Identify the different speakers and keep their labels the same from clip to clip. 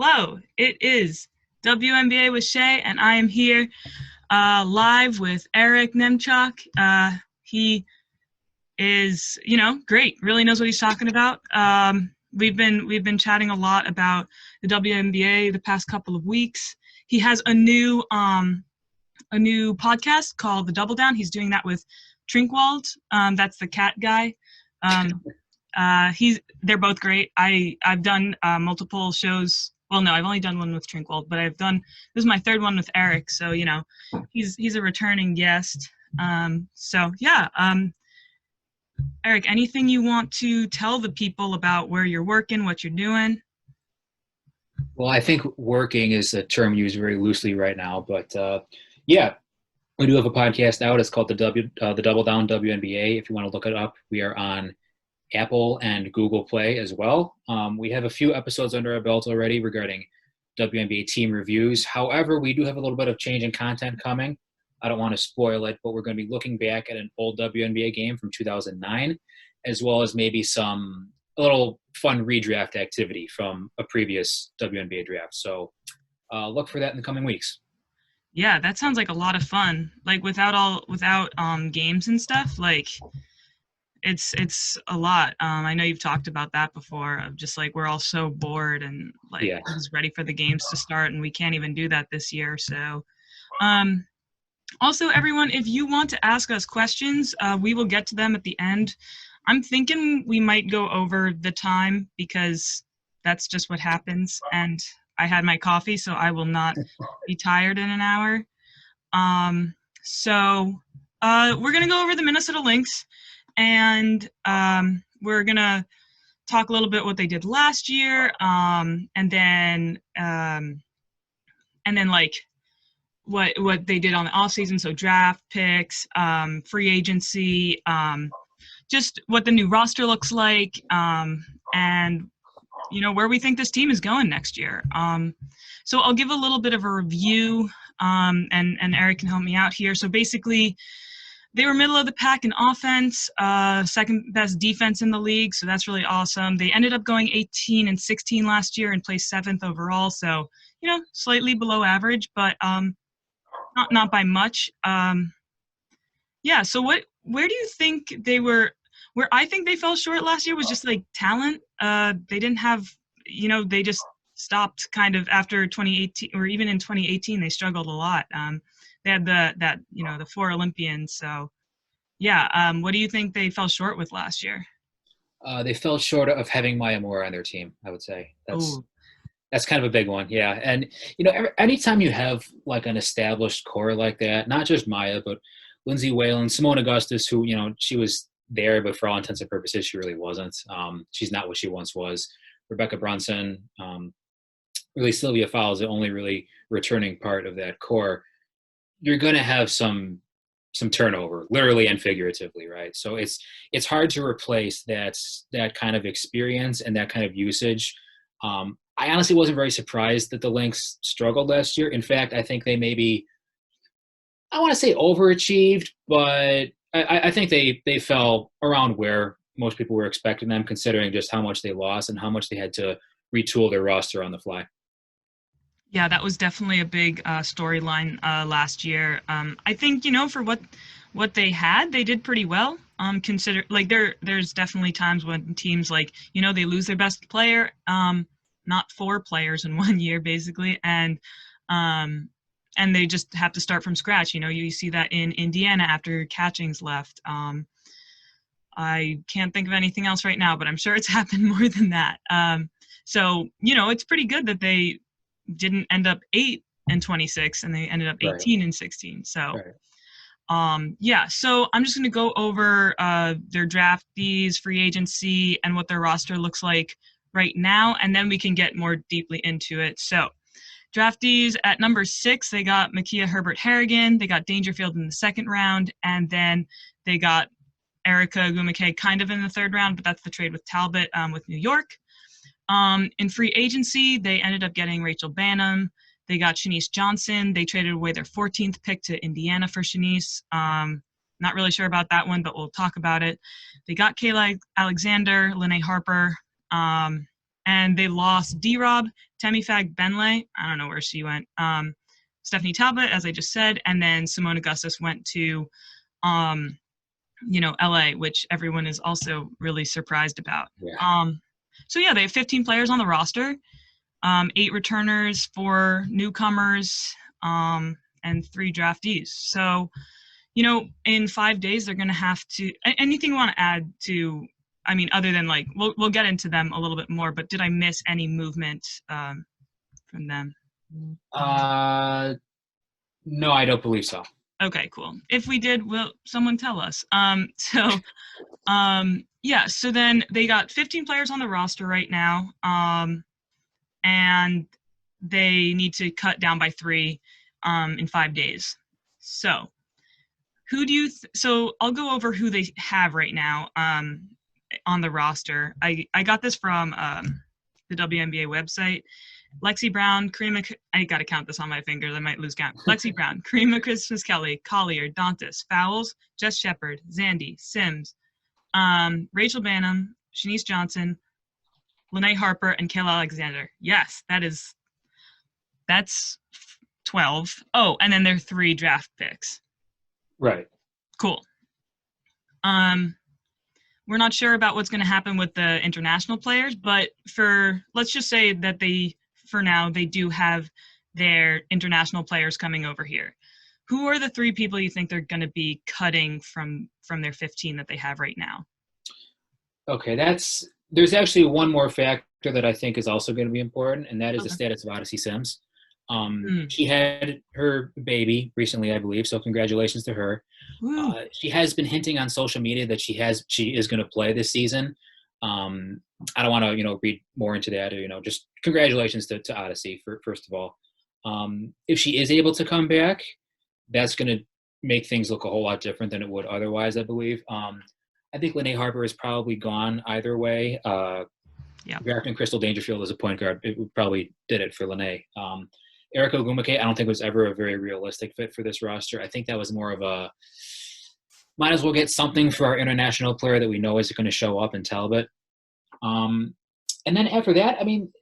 Speaker 1: Hello, it is WNBA with Shay, and I am here live with Eric Nemchock. He is, great. Really knows what he's talking about. We've been chatting a lot about the WNBA the past couple of weeks. He has a new podcast called The Double Down. He's doing that with Trinkwald. That's the cat guy. They're both great. I've done multiple shows. Well, no, I've only done one with Trinkwald, but this is my third one with Eric. So, he's a returning guest. Eric, anything you want to tell the people about where you're working, what you're doing?
Speaker 2: Well, I think working is a term used very loosely right now, but we do have a podcast out. It's called the Double Down WNBA. If you want to look it up, we are on Apple and Google Play as well. We have a few episodes under our belt already regarding WNBA team reviews. However, we do have a little bit of change in content coming. I don't want to spoil it, but we're going to be looking back at an old WNBA game from 2009, as well as maybe a little fun redraft activity from a previous WNBA draft. So look for that in the coming weeks.
Speaker 1: Yeah, that sounds like a lot of fun. Like without games and stuff, like it's a lot. I know you've talked about that before, of just like we're all so bored and just ready for the games to start, and we can't even do that this year. So also, everyone, if you want to ask us questions, we will get to them at the end. I'm thinking we might go over the time because that's just what happens, and I had my coffee, so I will not be tired in an hour. We're going to go over the Minnesota Lynx, and we're going to talk a little bit what they did last year, and then like what they did on the off season, so draft picks, free agency, just what the new roster looks like, and where we think this team is going next year. So I'll give a little bit of a review, and Eric can help me out here. So basically, they were middle of the pack in offense, second best defense in the league, so that's really awesome. They ended up going 18-16 last year and placed 7th overall, so slightly below average, but not by much. So where do you think they were? Where I think they fell short last year was just like talent. They didn't have, they just stopped kind of after 2018, or even in 2018, they struggled a lot. They had the 4 Olympians. So what do you think they fell short with last year?
Speaker 2: They fell short of having Maya Moore on their team, I would say. That's kind of a big one. Yeah. And, anytime you have like an established core like that, not just Maya, but Lindsay Whalen, Simone Augustus, who, she was there, but for all intents and purposes, she really wasn't. She's not what she once was. Rebecca Brunson, really Sylvia Fowles, the only really returning part of that core. You're going to have some turnover, literally and figuratively, right? So it's hard to replace that kind of experience and that kind of usage. I honestly wasn't very surprised that the Lynx struggled last year. In fact, I think they maybe, I want to say overachieved, but I think they fell around where most people were expecting them, considering just how much they lost and how much they had to retool their roster on the fly.
Speaker 1: Yeah, that was definitely a big storyline last year. I think, for what they had, they did pretty well. Consider like there's definitely times when teams like, they lose their best player, not 4 players in 1 year basically, and they just have to start from scratch. You see that in Indiana after Catchings left. I can't think of anything else right now, but I'm sure it's happened more than that. It's pretty good that they didn't end up 8-26 and they ended up 18-16. So, so I'm just going to go over their draftees, free agency, and what their roster looks like right now, and then we can get more deeply into it. So, draftees at number 6, they got Makia Herbert-Harrigan. They got Dangerfield in the 2nd round, and then they got Erica Gumake kind of in the 3rd round, but that's the trade with Talbot with New York. In free agency, they ended up getting Rachel Banham. They got Shanice Johnson. They traded away their 14th pick to Indiana for Shanice. Not really sure about that one, but we'll talk about it. They got Kayla Alexander, Lene Harper, and and they lost D-Rob, Temifag Benlay. I don't know where she went. Stephanie Talbot, as I just said, and then Simone Augustus went to, LA, which everyone is also really surprised about.
Speaker 2: Yeah.
Speaker 1: So yeah, they have 15 players on the roster, 8 returners, 4 newcomers, and 3 draftees. So, in 5 days, they're going to have to. Anything you want to add to? I mean, other than like, we'll get into them a little bit more. But did I miss any movement from them?
Speaker 2: No, I don't believe so.
Speaker 1: Okay, cool. If we did, will someone tell us? So then they got 15 players on the roster right now, and they need to cut down by 3 in 5 days. So who do you? So I'll go over who they have right now on the roster. I got this from the WNBA website. Lexi Brown, I got to count this on my fingers. I might lose count. Lexi Brown, Karima Christmas Kelly, Collier, Dantas, Fowles, Jess Shepard, Zandy, Sims, Rachel Banham, Shanice Johnson, Lene Harper, and Kayla Alexander. Yes, that's 12. Oh, and then there are 3 draft picks.
Speaker 2: Right.
Speaker 1: Cool. We're not sure about what's going to happen with the international players, but let's just say that for now, they do have their international players coming over here. Who are the 3 people you think they're going to be cutting from their 15 that they have right now?
Speaker 2: Okay, there's actually one more factor that I think is also going to be important, and that is the status of Odyssey Sims. She had her baby recently, I believe, so congratulations to her. She has been hinting on social media that she is going to play this season. I don't want to, read more into that, or, just congratulations to Odyssey first of all. If she is able to come back, that's going to make things look a whole lot different than it would otherwise, I believe. I think Lene Harper is probably gone either way. Drafting Crystal Dangerfield as a point guard, it probably did it for Lene. Erica Ogwumike, I don't think was ever a very realistic fit for this roster. I think that was more of a might as well get something for our international player that we know is going to show up in Talbot. And then after that, I mean,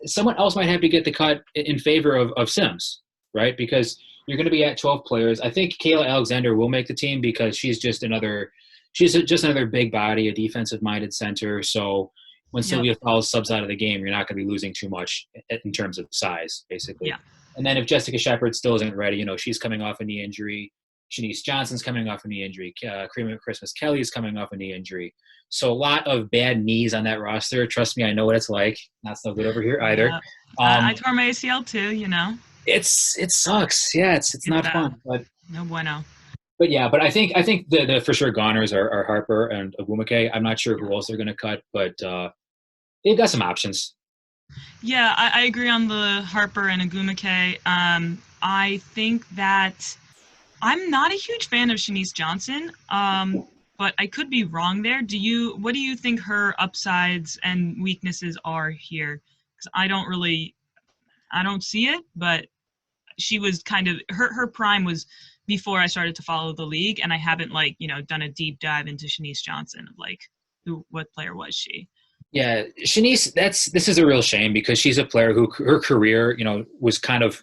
Speaker 2: someone else might have to get the cut in favor of Sims, right? Because you're going to be at 12 players. I think Kayla Alexander will make the team because she's just another big body, a defensive-minded center. So when Sylvia Fowles subs out of the game, you're not going to be losing too much in terms of size, basically.
Speaker 1: Yeah.
Speaker 2: And then if Jessica Shepard still isn't ready, she's coming off a knee injury. Shanice Johnson's coming off a knee injury. Karima Christmas Kelly is coming off a knee injury. So a lot of bad knees on that roster. Trust me, I know what it's like. Not so good over here either.
Speaker 1: Yeah. I tore my ACL too,
Speaker 2: It sucks. Yeah, it's not fun. But
Speaker 1: no bueno.
Speaker 2: But yeah, but I think the for sure goners are Harper and Ogwumike. I'm not sure who else they're going to cut, but they've got some options.
Speaker 1: Yeah, I agree on the Harper and Ogwumike. I think that I'm not a huge fan of Shanice Johnson, but I could be wrong there. What do you think her upsides and weaknesses are here? Because I don't see it, but she was kind of her prime was before I started to follow the league, and I haven't done a deep dive into Shanice Johnson of what player was she.
Speaker 2: Yeah, Shanice, this is a real shame because she's a player who her career, was kind of,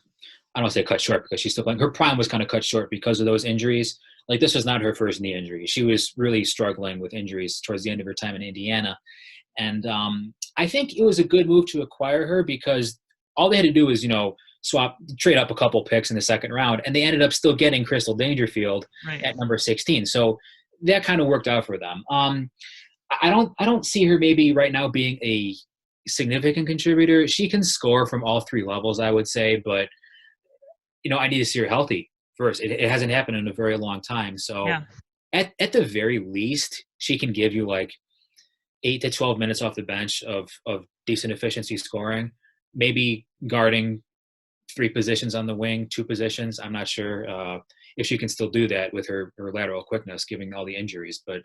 Speaker 2: I don't want to say cut short because she's still playing. Her prime was kind of cut short because of those injuries. Like this was not her first knee injury. She was really struggling with injuries towards the end of her time in Indiana. And I think it was a good move to acquire her because all they had to do was, trade up a couple picks in the second round, and they ended up still getting Crystal Dangerfield at number 16. So that kind of worked out for them. I don't see her maybe right now being a significant contributor. She can score from all 3 levels, I would say, but I need to see her healthy first. It hasn't happened in a very long time. So at the very least, she can give you 8 to 12 minutes off the bench of decent efficiency scoring, maybe guarding 3 positions on the wing, 2 positions. I'm not sure if she can still do that with her lateral quickness, given all the injuries. But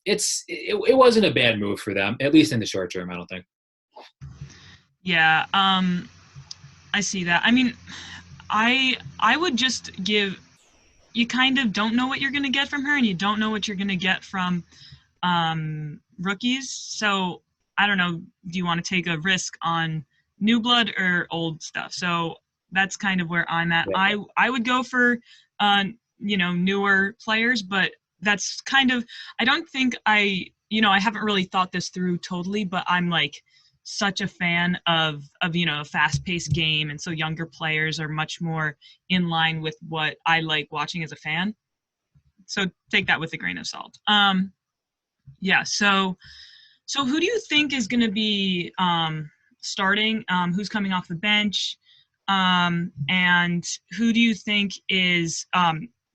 Speaker 2: it wasn't a bad move for them, at least in the short term, I don't think.
Speaker 1: Yeah, I see that. I mean, I would just give – you kind of don't know what you're going to get from her, and you don't know what you're going to get from rookies. So I don't know, do you want to take a risk on new blood or old stuff? So that's kind of where I'm at.
Speaker 2: Yeah.
Speaker 1: I would go for newer players, but that's kind of, I don't think I haven't really thought this through totally, but I'm like such a fan of a fast-paced game, and so younger players are much more in line with what I like watching as a fan. So take that with a grain of salt. Yeah, so who do you think is going to be starting? Who's coming off the bench? And who do you think is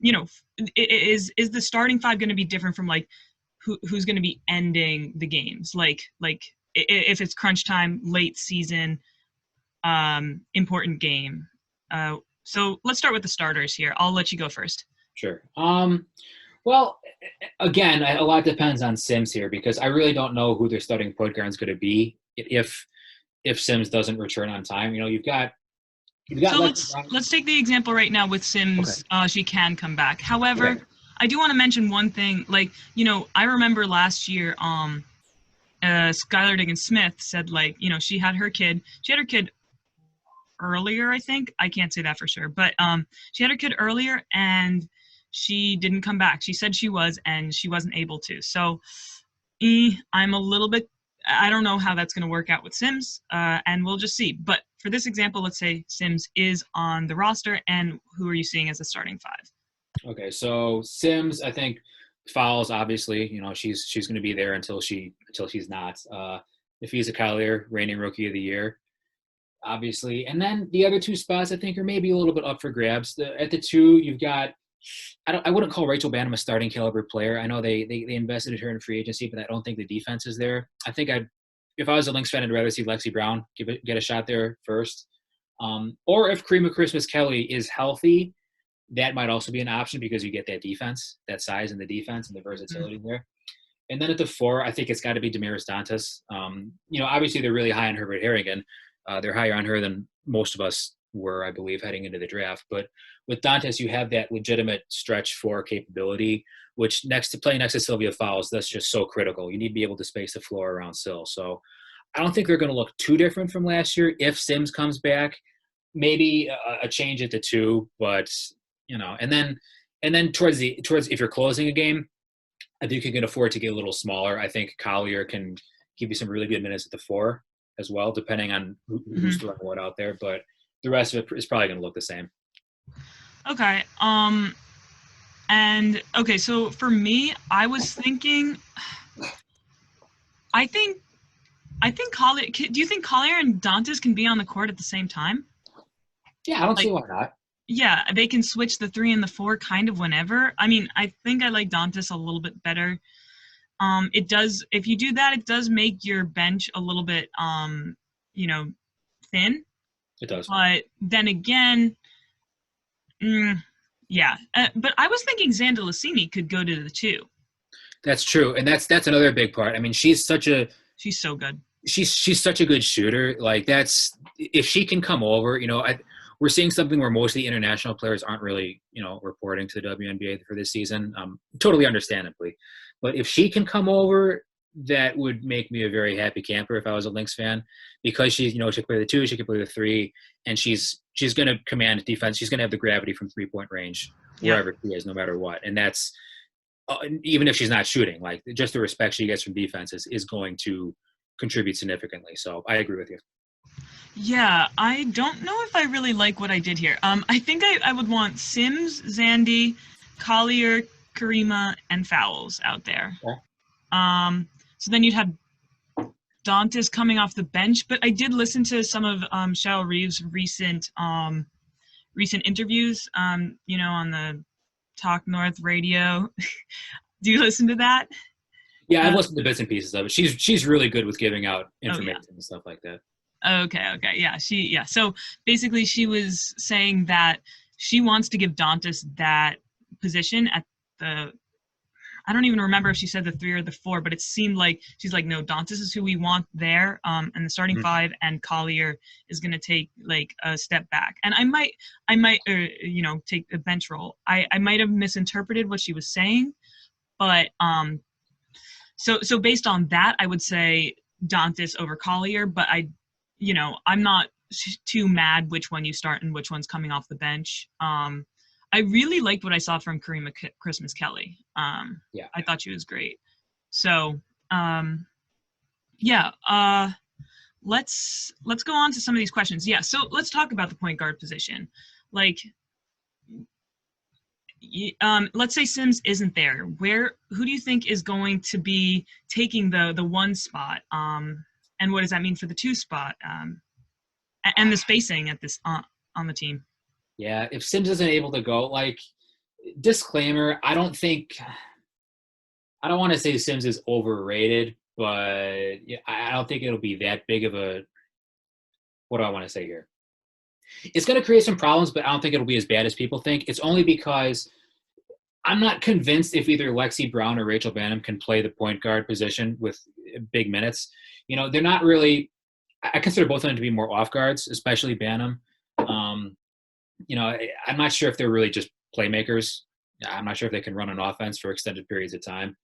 Speaker 1: is the starting five going to be different from like who's going to be ending the games? Like if it's crunch time, late season, important game. So let's start with the starters here. I'll let you go first.
Speaker 2: Sure. Well, again, a lot depends on Sims here because I really don't know who their starting point guard is going to be if Sims doesn't return on time. You've got
Speaker 1: So let's take the example right now with Sims.
Speaker 2: Okay.
Speaker 1: She can come back. However,
Speaker 2: Okay.
Speaker 1: I do want to mention one thing. Like, I remember last year, Skylar Diggins-Smith said, like, she had her kid. She had her kid earlier, I think. I can't say that for sure. But she had her kid earlier, and she didn't come back. She said she was, and she wasn't able to. So I'm a little bit, I don't know how that's going to work out with Sims, and we'll just see. But for this example, let's say Sims is on the roster, and who are you seeing as the starting five?
Speaker 2: Okay. So Sims, I think fouls obviously. She's going to be there until she's not. Nafisa Collier, reigning rookie of the year, obviously, and then the other two spots I think are maybe a little bit up for grabs. At the two, you've got. I wouldn't call Rachel Banham a starting caliber player. I know they invested in her in free agency, but I don't think the defense is there. I think if I was a Lynx fan, I'd rather see Lexi Brown get a shot there first. Or if Karima Christmas Kelly is healthy, that might also be an option because you get that defense, that size in the defense and the versatility there. And then at the four, I think it's got to be Damaris Dantas. Obviously they're really high on Herbert Harrigan. They're higher on her than most of us were, I believe, heading into the draft. But with Dantas, you have that legitimate stretch four capability, which playing next to Sylvia Fowles, that's just so critical. You need to be able to space the floor around Syl. So I don't think they're going to look too different from last year. If Sims comes back, maybe a change at the two, but and then towards if you're closing a game, I think you can afford to get a little smaller. I think Collier can give you some really good minutes at the four as well, depending on who's throwing what out there. But the rest of it is probably going to look the same.
Speaker 1: Okay. And okay, so for me, I was thinking, I think Collier. Do you think Collier and Dantas can be on the court at the same time?
Speaker 2: Yeah, I don't see why not.
Speaker 1: Yeah, they can switch the 3 and the 4 kind of whenever. I mean, I think I like Dantas a little bit better. It does, if you do that, it does make your bench a little bit, thin.
Speaker 2: It does.
Speaker 1: But then again, yeah. But I was thinking Xanda Lassini could go to the 2.
Speaker 2: That's true, and that's another big part. I mean, she's so good. She's such a good shooter. Like if she can come over, we're seeing something where most of the international players aren't really, reporting to the WNBA for this season, totally understandably. But if she can come over, that would make me a very happy camper if I was a Lynx fan, because she can play the 2, she can play the 3, and she's going to command defense. She's going to have the gravity from 3-point range wherever she is, no matter what. And that's even if she's not shooting, like just the respect she gets from defense is going to contribute significantly. So I agree with you.
Speaker 1: Yeah, I don't know if I really like what I did here. I think I would want Sims, Zandy, Collier, Karima, and Fowles out there.
Speaker 2: Yeah.
Speaker 1: So then you'd have Dantas coming off the bench, but I did listen to some of Cheryl Reeves' recent interviews, on the Talk North radio. Do you listen to that?
Speaker 2: Yeah, I've listened to bits and pieces of it. She's really good with giving out information and stuff like that.
Speaker 1: Okay. Yeah. So basically she was saying that she wants to give Dantas that position at the, I don't even remember if she said the 3 or the 4, but it seemed like she's like, no, Dantas is who we want there. And the starting 5, and Collier is going to take like a step back. And I might, take the bench role. I might have misinterpreted what she was saying, but so based on that, I would say Dantas over Collier, but I'm not too mad which one you start and which one's coming off the bench. I really liked what I saw from Karima Christmas Kelly.
Speaker 2: Yeah.
Speaker 1: I thought she was great. So, let's go on to some of these questions. Yeah, so let's talk about the point guard position. Like, let's say Sims isn't there. Who do you think is going to be taking the one spot? And what does that mean for the two spot? And the spacing at this on the team.
Speaker 2: Yeah, if Sims isn't able to go, like, disclaimer, I don't want to say Sims is overrated, but I don't think it'll be that big of a, what do I want to say here? It's going to create some problems, but I don't think it'll be as bad as people think. It's only because I'm not convinced if either Lexi Brown or Rachel Banham can play the point guard position with big minutes. They're not really – I consider both of them to be more off guards, especially Banham. I'm not sure if they're really just playmakers. I'm not sure if they can run an offense for extended periods of time.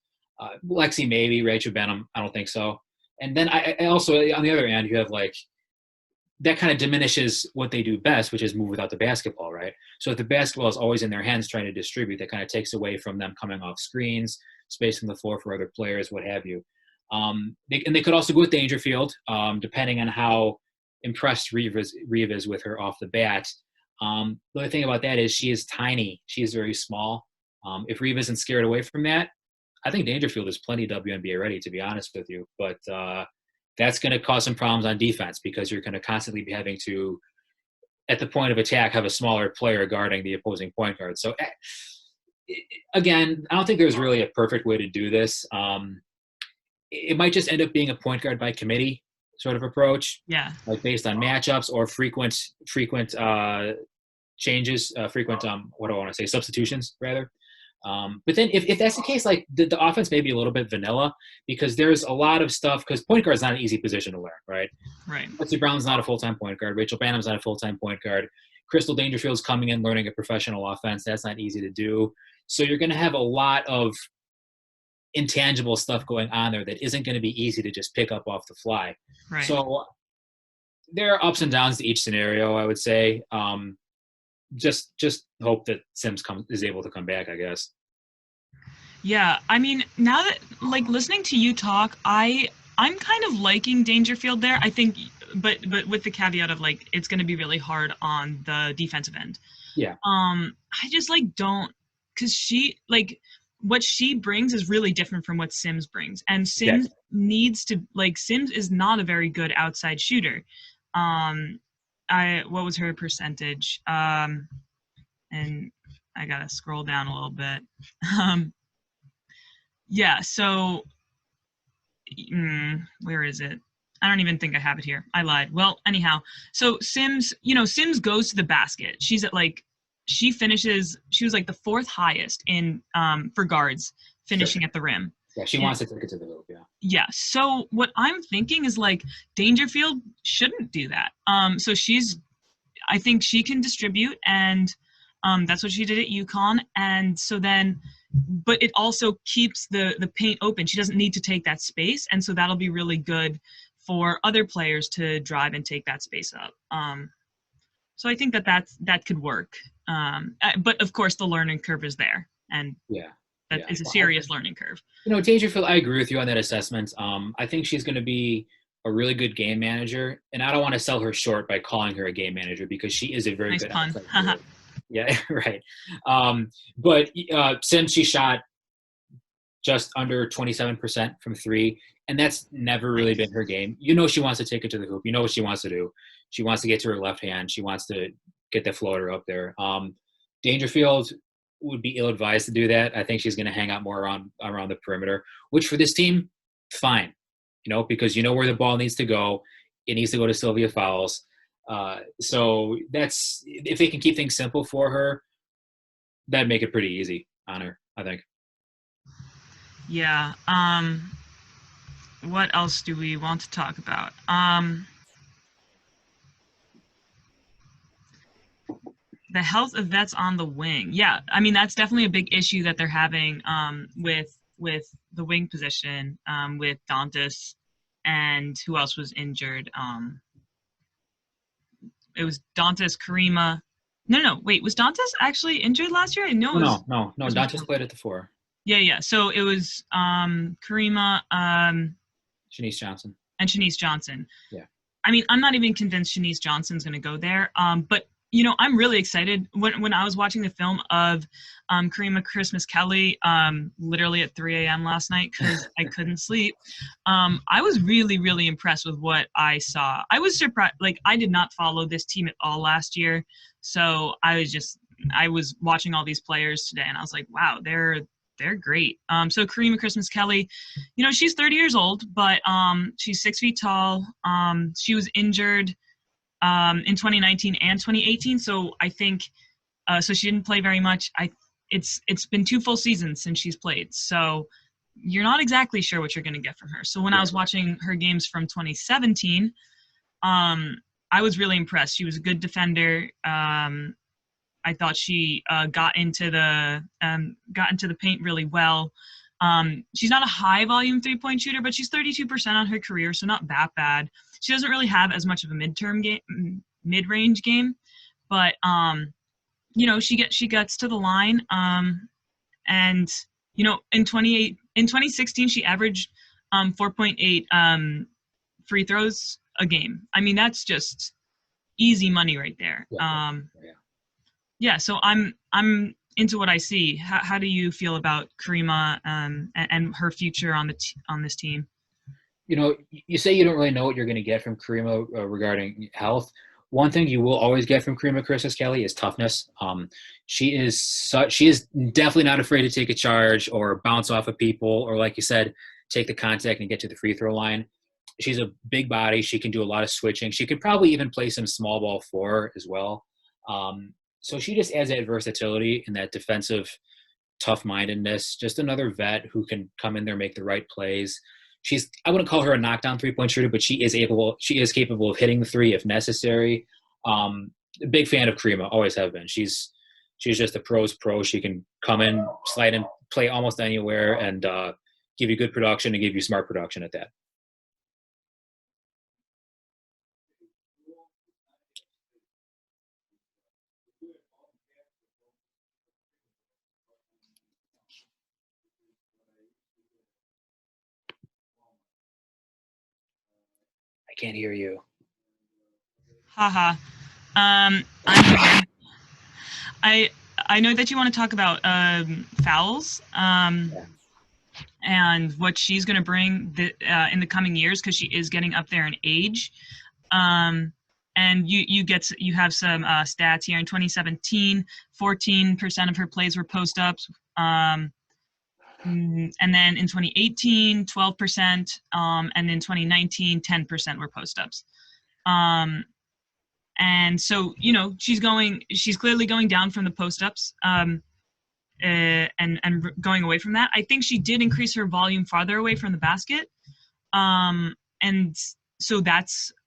Speaker 2: Lexi maybe, Rachel Banham, I don't think so. And then I also, on the other end, you have like that kind of diminishes what they do best, which is move without the basketball, right? So if the basketball is always in their hands trying to distribute, that kind of takes away from them coming off screens, spacing the floor for other players, what have you. They could also go with Dangerfield, depending on how impressed Reeve is with her off the bat. The other thing about that is she is tiny. She is very small. If Reeve isn't scared away from that, I think Dangerfield is plenty WNBA ready, to be honest with you. But that's going to cause some problems on defense because you're going to constantly be having to, at the point of attack, have a smaller player guarding the opposing point guard. So, again, I don't think there's really a perfect way to do this. It might just end up being a point guard by committee sort of approach.
Speaker 1: Yeah.
Speaker 2: Like based on matchups or frequent changes, substitutions rather. But then if that's the case, like the offense may be a little bit vanilla because there's a lot of stuff because point guard is not an easy position to learn, right?
Speaker 1: Right.
Speaker 2: Betsy Brown's not a full-time point guard. Rachel Banham's not a full-time point guard. Crystal Dangerfield's coming in learning a professional offense. That's not easy to do. So you're going to have a lot of intangible stuff going on there that isn't going to be easy to just pick up off the fly.
Speaker 1: Right.
Speaker 2: So there are ups and downs to each scenario, I would say. Just hope that Sims is able to come back, I guess.
Speaker 1: Yeah, I mean, now that like listening to you talk, I'm kind of liking Dangerfield there. I think, but with the caveat of like it's going to be really hard on the defensive end.
Speaker 2: Yeah.
Speaker 1: I just like don't because she like what she brings is really different from what Sims brings, and Sims needs to like Sims is not a very good outside shooter. What was her percentage? And I gotta scroll down a little bit. Yeah, so where is it? I don't even think I have it here. I lied. Well, anyhow, so Sims goes to the basket. She was like the fourth highest in for guards finishing at the rim.
Speaker 2: Yeah, she wants to take it to the hoop, yeah.
Speaker 1: Yeah. So what I'm thinking is like Dangerfield shouldn't do that. So I think she can distribute and that's what she did at UConn. And so then, but it also keeps the paint open. She doesn't need to take that space. And so that'll be really good for other players to drive and take that space up. So I think that could work. But of course the learning curve is there. And that is a serious learning curve.
Speaker 2: Dangerfield, I agree with you on that assessment. I think she's going to be a really good game manager, and I don't want to sell her short by calling her a game manager because she is a very
Speaker 1: nice
Speaker 2: good
Speaker 1: pun.
Speaker 2: Yeah, right. But since she shot just under 27% from three, and that's never really been her game. She wants to take it to the hoop. You know what she wants to do. She wants to get to her left hand. She wants to get the floater up there. Dangerfield would be ill-advised to do that. I think she's going to hang out more around the perimeter, which for this team, fine. Because where the ball needs to go. It needs to go to Sylvia Fowles. So that's if they can keep things simple for her, that'd make it pretty easy on her, I think.
Speaker 1: Yeah. What else do we want to talk about? The health of vets on the wing. Yeah, I mean that's definitely a big issue that they're having with the wing position with Dantas and who else was injured? It was Dantas, Karima. No, wait, was Dantas actually injured last year? I know it was.
Speaker 2: No.
Speaker 1: It was
Speaker 2: Dantas played at the 4.
Speaker 1: Yeah. So it was Karima,
Speaker 2: Shanice Johnson.
Speaker 1: and Shanice Johnson.
Speaker 2: Yeah.
Speaker 1: I mean, I'm not even convinced Shanice Johnson's going to go there. But I'm really excited when I was watching the film of Karima Christmas Kelly, literally at 3 a.m. last night because I couldn't sleep. I was really, really impressed with what I saw. I was surprised. Like, I did not follow this team at all last year. So I was watching all these players today and I was like, wow, they're great. So Karima Christmas Kelly, she's 30 years old, but she's 6 feet tall. She was injured in 2019 and 2018. So I think, so she didn't play very much. It's been 2 full seasons since she's played. So you're not exactly sure what you're going to get from her. So when I was watching her games from 2017, I was really impressed. She was a good defender. I thought she got into the paint really well. She's not a high volume 3-point shooter, but she's 32% on her career, so not that bad. She doesn't really have as much of a mid-range game, but she gets to the line. And in 2016 she averaged 4.8 free throws a game. I mean, that's just easy money right there. Yeah, so I'm into what I see. How do you feel about Karima and her future on this team?
Speaker 2: You say you don't really know what you're going to get from Karima regarding health. One thing you will always get from Karima Christmas Kelly is toughness. She is definitely not afraid to take a charge or bounce off of people or, like you said, take the contact and get to the free throw line. She's a big body. She can do a lot of switching. She could probably even play some small ball 4 as well. So she just adds that versatility and that defensive tough-mindedness, just another vet who can come in there, make the right plays. I wouldn't call her a knockdown 3-point shooter, but she is capable of hitting the 3 if necessary. Big fan of Karima, always have been. She's just a pro's pro. She can come in, slide in, play almost anywhere, and give you good production and give you smart production at that. I can't hear you.
Speaker 1: Haha. I'm here. I know that you want to talk about fouls and what she's going to bring in the coming years because she is getting up there in age. And you have some stats here. In 2017, 14% of her plays were post-ups. And then in 2018, 12%, and in 2019, 10% were post-ups. And so, she's clearly going down from the post-ups and going away from that. I think she did increase her volume farther away from the basket. And so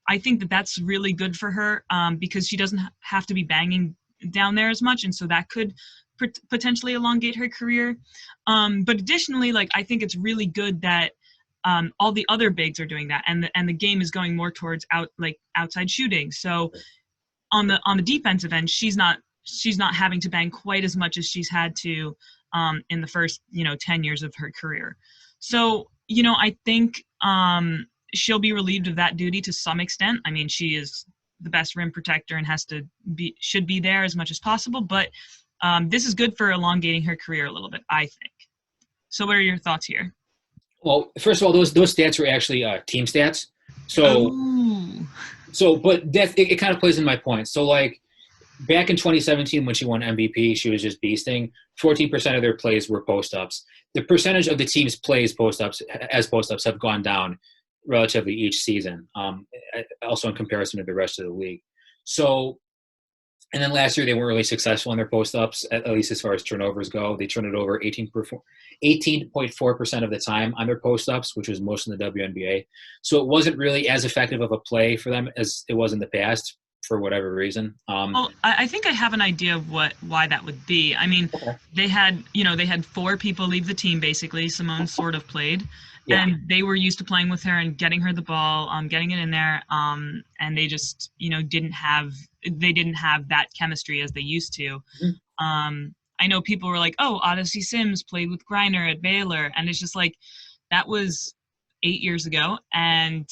Speaker 1: I think that's really good for her because she doesn't have to be banging down there as much. And so that could potentially elongate her career. But additionally, I think it's really good that all the other bigs are doing that, and the game is going more towards outside shooting. So on the defensive end, she's not having to bang quite as much as she's had to in the first 10 years of her career. So I think she'll be relieved of that duty to some extent. I mean, she is the best rim protector and should be there as much as possible. But this is good for elongating her career a little bit, I think. So what are your thoughts here?
Speaker 2: Well, first of all, those stats are actually team stats. But it kind of plays in my point. So, back in 2017 when she won MVP, she was just beasting. 14% of their plays were post-ups. The percentage of the team's plays post-ups have gone down relatively each season, also in comparison to the rest of the league. So, and then last year they weren't really successful in their post-ups, at least as far as turnovers go. They turned it over 18.4% of the time on their post-ups, which was most in the WNBA. So it wasn't really as effective of a play for them as it was in the past. for whatever reason.
Speaker 1: Well, I think I have an idea of why that would be. I mean,
Speaker 2: Okay.
Speaker 1: they had four people leave the team basically. Simone sort of played,
Speaker 2: Yeah.
Speaker 1: and they were used to playing with her and getting her the ball, getting it in there, and they just didn't have that chemistry as they used to.
Speaker 2: Mhm.
Speaker 1: I know people were like, "Oh, Odyssey Sims played with Griner at Baylor," and it's just like that was 8 years ago, and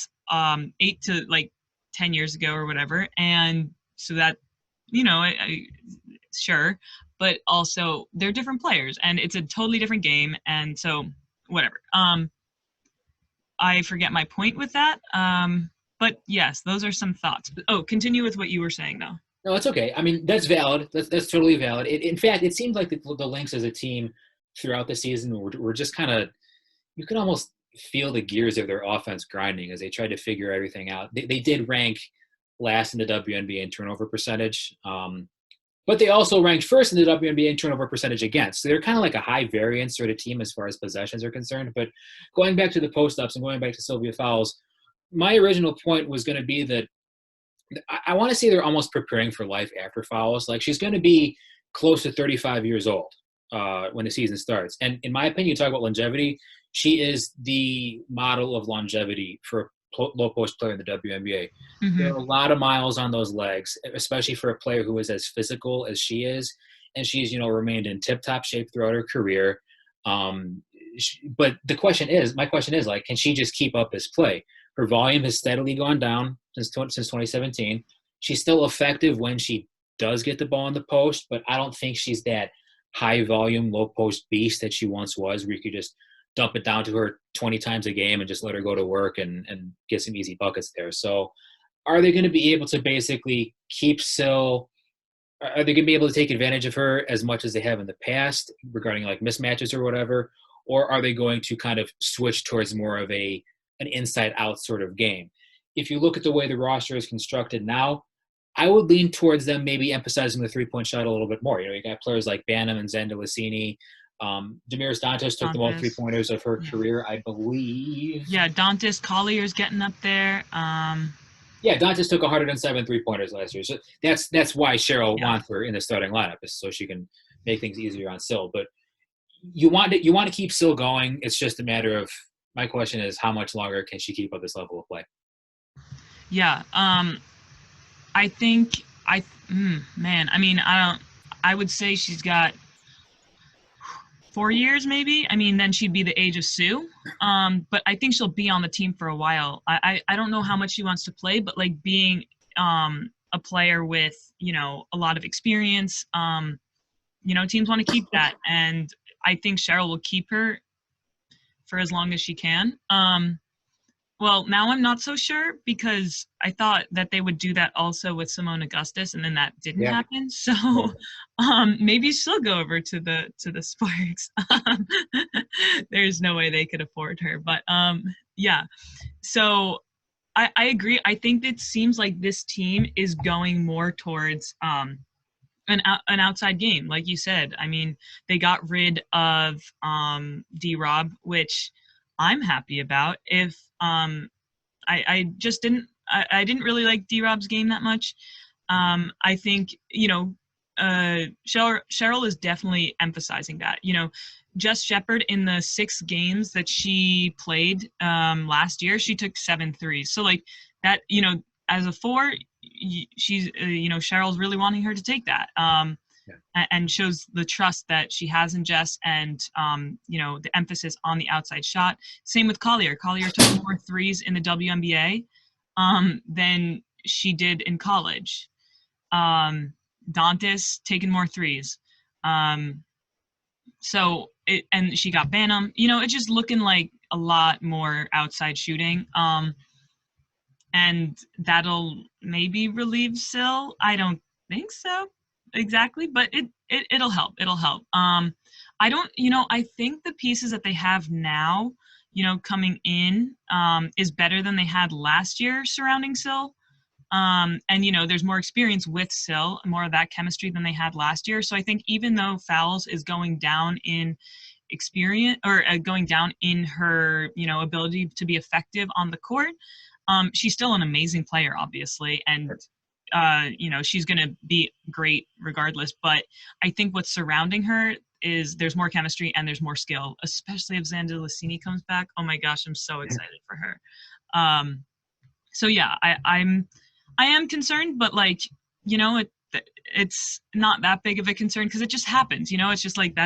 Speaker 1: 8 to 10 years ago or whatever, and so that sure, but also they're different players and it's a totally different game, and so whatever. I forget my point with that. But yes, those are some thoughts. Oh, continue with what you were saying though.
Speaker 2: No, it's okay. I mean, that's valid. That's totally valid. In fact, it seemed like the Lynx as a team throughout the season were just kind of, you could almost feel the gears of their offense grinding as they tried to figure everything out. They did rank last in the WNBA in turnover percentage, but they also ranked first in the WNBA in turnover percentage against. So they're kind of like a high variance sort of team as far as possessions are concerned. But going back to the post ups and going back to Sylvia Fowles, my original point was going to be that I want to say they're almost preparing for life after Fowles. Like, she's going to be close to 35 years old when the season starts. And in my opinion, you talk about longevity, she is the model of longevity for a low post player in the WNBA. There
Speaker 1: Mm-hmm.
Speaker 2: are a lot of miles on those legs, especially for a player who is as physical as she is. And she's, remained in tip top shape throughout her career. But my question is, like, can she just keep up this play? Her volume has steadily gone down since 2017. She's still effective when she does get the ball in the post, but I don't think she's that high volume, low post beast that she once was, where you could just dump it down to her 20 times a game and just let her go to work and get some easy buckets there. So are they going to be able to basically keep Syl? Are they going to be able to take advantage of her as much as they have in the past regarding like mismatches or whatever? Or are they going to kind of switch towards more of an inside out sort of game? If you look at the way the roster is constructed now, I would lean towards them maybe emphasizing the 3-point shot a little bit more. You got players like Banham and Zenda Lucini. Damiris Dantas took the most
Speaker 1: Dantas.
Speaker 2: 3-pointers of her
Speaker 1: Yeah.
Speaker 2: career, I believe.
Speaker 1: Yeah, Dantas Collier's getting up there.
Speaker 2: Yeah, Dantas took 107 3-pointers last year. So that's why Cheryl
Speaker 1: Yeah.
Speaker 2: wants her in the starting lineup, is so she can make things easier on Syl. But you want to keep Syl going. It's just a matter of, my question is, how much longer can she keep up this level of play?
Speaker 1: Yeah. I think man, I mean, I would say she's got 4 years maybe. I mean, then she'd be the age of Sue. But I think she'll be on the team for a while. I don't know how much she wants to play, but like being a player with, a lot of experience, teams want to keep that. And I think Cheryl will keep her for as long as she can. Well, now I'm not so sure, because I thought that they would do that also with Simone Augustus, and then that didn't
Speaker 2: Yeah.
Speaker 1: happen. So
Speaker 2: Right.
Speaker 1: maybe she'll go over to the Sparks. There's no way they could afford her, but yeah. So I agree. I think it seems like this team is going more towards an outside game, like you said. I mean, they got rid of D-Rob, which I'm happy about. If I just I didn't really like D-Rob's game that much. I think Cheryl is definitely emphasizing that. Jess Shepard, in the 6 games that she played last year, she took 7 threes. So like that, as a 4, she's Cheryl's really wanting her to take that. And shows the trust that she has in Jess, and the emphasis on the outside shot. Same with Collier. Collier took more threes in the WNBA than she did in college. Dantas taking more threes. And she got Banham. It's just looking like a lot more outside shooting. And that'll maybe relieve Syl. I don't think so exactly, but it'll help. It'll help. I don't, I think the pieces that they have now, coming in, is better than they had last year surrounding Syl. And there's more experience with Syl, more of that chemistry than they had last year. So I think even though Fowles is going down in experience, or going down in her, ability to be effective on the court, she's still an amazing player, obviously, and she's going to be great regardless. But I think what's surrounding her is there's more chemistry and there's more skill, especially if Xander Lassini comes back. Oh my gosh, I'm so excited for her. So yeah, I am concerned, but like, it's not that big of a concern because it just happens. It's just like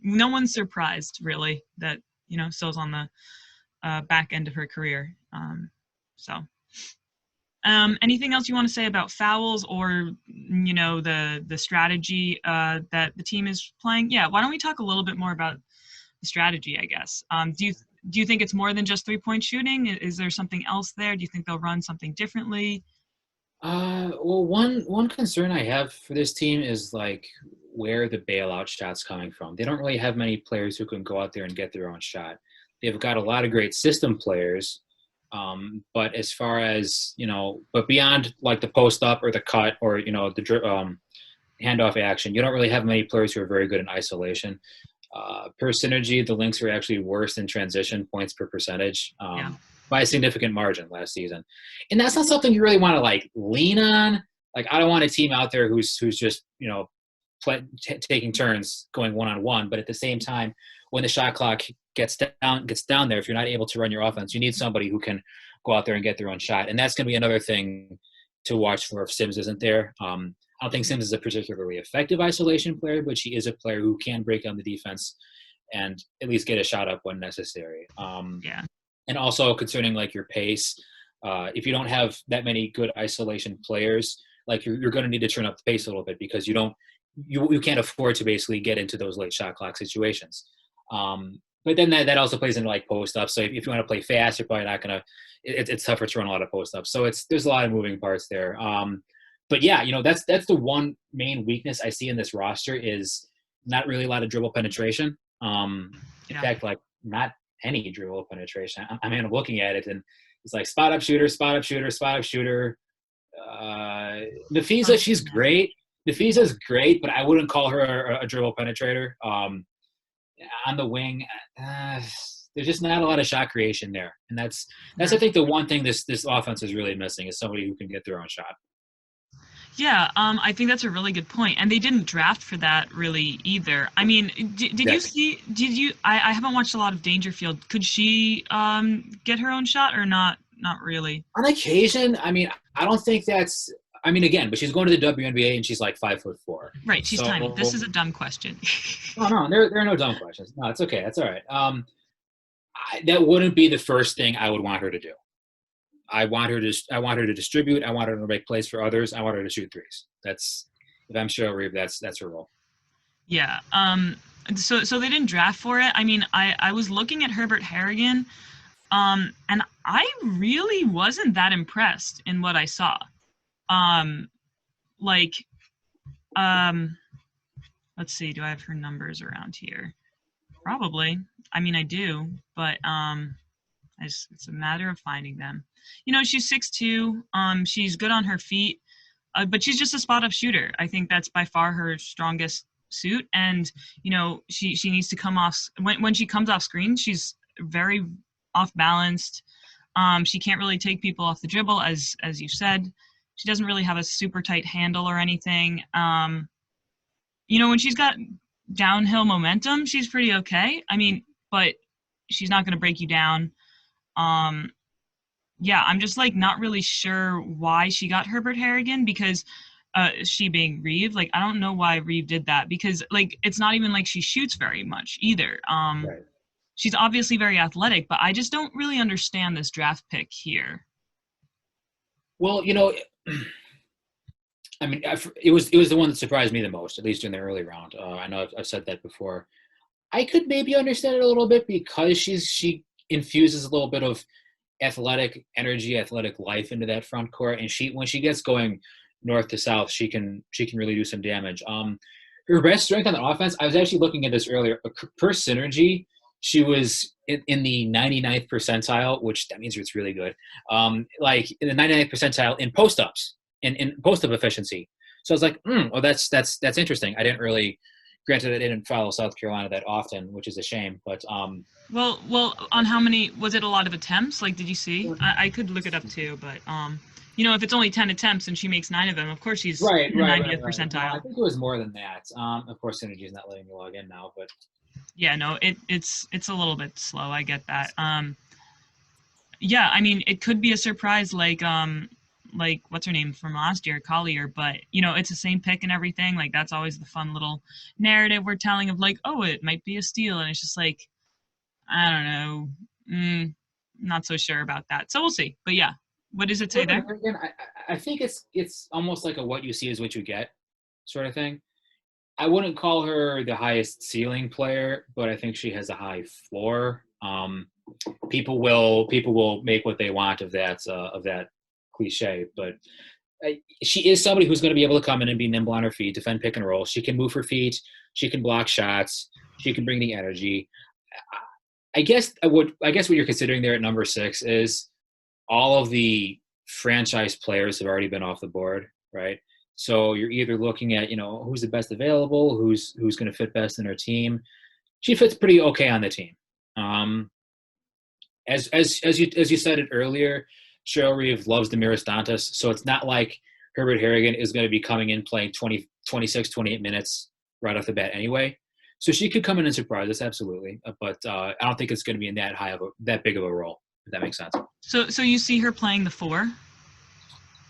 Speaker 1: no one's surprised really that Sill's on the back end of her career. So. Anything else you want to say about fouls or the strategy that the team is playing? Yeah, why don't we talk a little bit more about the strategy, I guess. Do you think it's more than just 3-point shooting? Is there something else there? Do you think they'll run something differently?
Speaker 2: Well, one concern I have for this team is like where the bailout shot's coming from. They don't really have many players who can go out there and get their own shot. They've got a lot of great system players, but as far as but beyond like the post up or the cut or the handoff action, you don't really have many players who are very good in isolation. Per synergy, the Lynx were actually worse in transition points per percentage. By a significant margin last season. And that's not something you really want to like lean on. Like, I don't want a team out there who's just, taking turns going one-on-one. But at the same time, when the shot clock gets down there, if you're not able to run your offense, you need somebody who can go out there and get their own shot. And that's going to be another thing to watch for if Sims isn't there. I don't think Sims is a particularly effective isolation player, but she is a player who can break down the defense and at least get a shot up when necessary. And also concerning like your pace, if you don't have that many good isolation players, like you're going to need to turn up the pace a little bit because you can't afford to basically get into those late shot clock situations. But then that also plays into like post up. So if you want to play fast, you're probably not going to. It's tougher to run a lot of post ups. So there's a lot of moving parts there. But yeah, that's the one main weakness I see in this roster is not really a lot of dribble penetration. In fact, like not any dribble penetration. I mean, I'm looking at it and it's like spot up shooter, spot up shooter, spot up shooter. Nafisa, she's great. Nafisa's great, but I wouldn't call her a dribble penetrator. On the wing, there's just not a lot of shot creation there, and that's I think the one thing this offense is really missing is somebody who can get their own shot.
Speaker 1: Yeah, I think that's a really good point. And they didn't draft for that really either. I mean, did you see, I haven't watched a lot of Dangerfield. Could she get her own shot or not? Not really.
Speaker 2: On occasion, I mean, I don't think that's, I mean, again, but she's going to the WNBA and she's like 5'4".
Speaker 1: Right, she's tiny. This is a dumb question.
Speaker 2: No, there are no dumb questions. No, it's okay. That's all right. That wouldn't be the first thing I would want her to do. I want her to distribute. I want her to make plays for others. I want her to shoot threes. If I'm Cheryl Reeve, that's her role.
Speaker 1: Yeah. So they didn't draft for it. I mean, I was looking at Herbert Harrigan, and I really wasn't that impressed in what I saw. Let's see. Do I have her numbers around here? Probably. I mean, I do, but it's a matter of finding them. She's 6'2". She's good on her feet, but she's just a spot-up shooter. I think that's by far her strongest suit. And, she needs to come off – when she comes off screen, she's very off-balanced. She can't really take people off the dribble, as you said. She doesn't really have a super tight handle or anything. When she's got downhill momentum, she's pretty okay. I mean, but she's not going to break you down. Yeah, I'm just like not really sure why she got Herbert Harrigan because she being Reeve, like I don't know why Reeve did that because like it's not even like she shoots very much either.
Speaker 2: Right.
Speaker 1: She's obviously very athletic, but I just don't really understand this draft pick here.
Speaker 2: Well, I mean, it was the one that surprised me the most, at least in the early round. I know I've said that before. I could maybe understand it a little bit because she infuses a little bit of athletic energy, athletic life into that front court, and when she gets going north to south, she can really do some damage. Her best strength on the offense, I was actually looking at this earlier. Per synergy, she was in the 99th percentile, which that means it's really good. Like in the 99th percentile in post ups, in post up efficiency. So I was like, that's interesting. I didn't really. Granted, I didn't follow South Carolina that often, which is a shame. But
Speaker 1: well, on how many was it? A lot of attempts? Like, did you see? I could look it up too, but if it's only 10 attempts and she makes 9 of them, of course she's
Speaker 2: Right,
Speaker 1: in the
Speaker 2: right, right,
Speaker 1: 90th
Speaker 2: right. No, I
Speaker 1: percentile.
Speaker 2: think it was more than that. Of course, Synergy is not letting me log in now, but
Speaker 1: Yeah, no, it's a little bit slow. I get that. Yeah, I mean, it could be a surprise like what's her name from last year, Collier, but it's the same pick and everything. Like that's always the fun little narrative we're telling of like, oh, it might be a steal, and it's just like, I don't know, not so sure about that. So we'll see. But yeah, what does it say
Speaker 2: Urban
Speaker 1: there?
Speaker 2: Meyer, I think it's almost like a what you see is what you get sort of thing. I wouldn't call her the highest ceiling player, but I think she has a high floor. People will make what they want of that cliche, but she is somebody who's going to be able to come in and be nimble on her feet, defend pick and roll. She can move her feet. She can block shots. She can bring the energy. I guess what you're considering there at number 6 is all of the franchise players have already been off the board, right? So you're either looking at who's the best available, who's going to fit best in her team. She fits pretty okay on the team. Um, as you said it earlier, Cheryl Reeve loves Demiris Dantas, so it's not like Herbert Harrigan is going to be coming in playing 20, 26, 28 minutes right off the bat anyway. So she could come in and surprise us, absolutely. But I don't think it's going to be in that big of a role, if that makes sense.
Speaker 1: So you see her playing the 4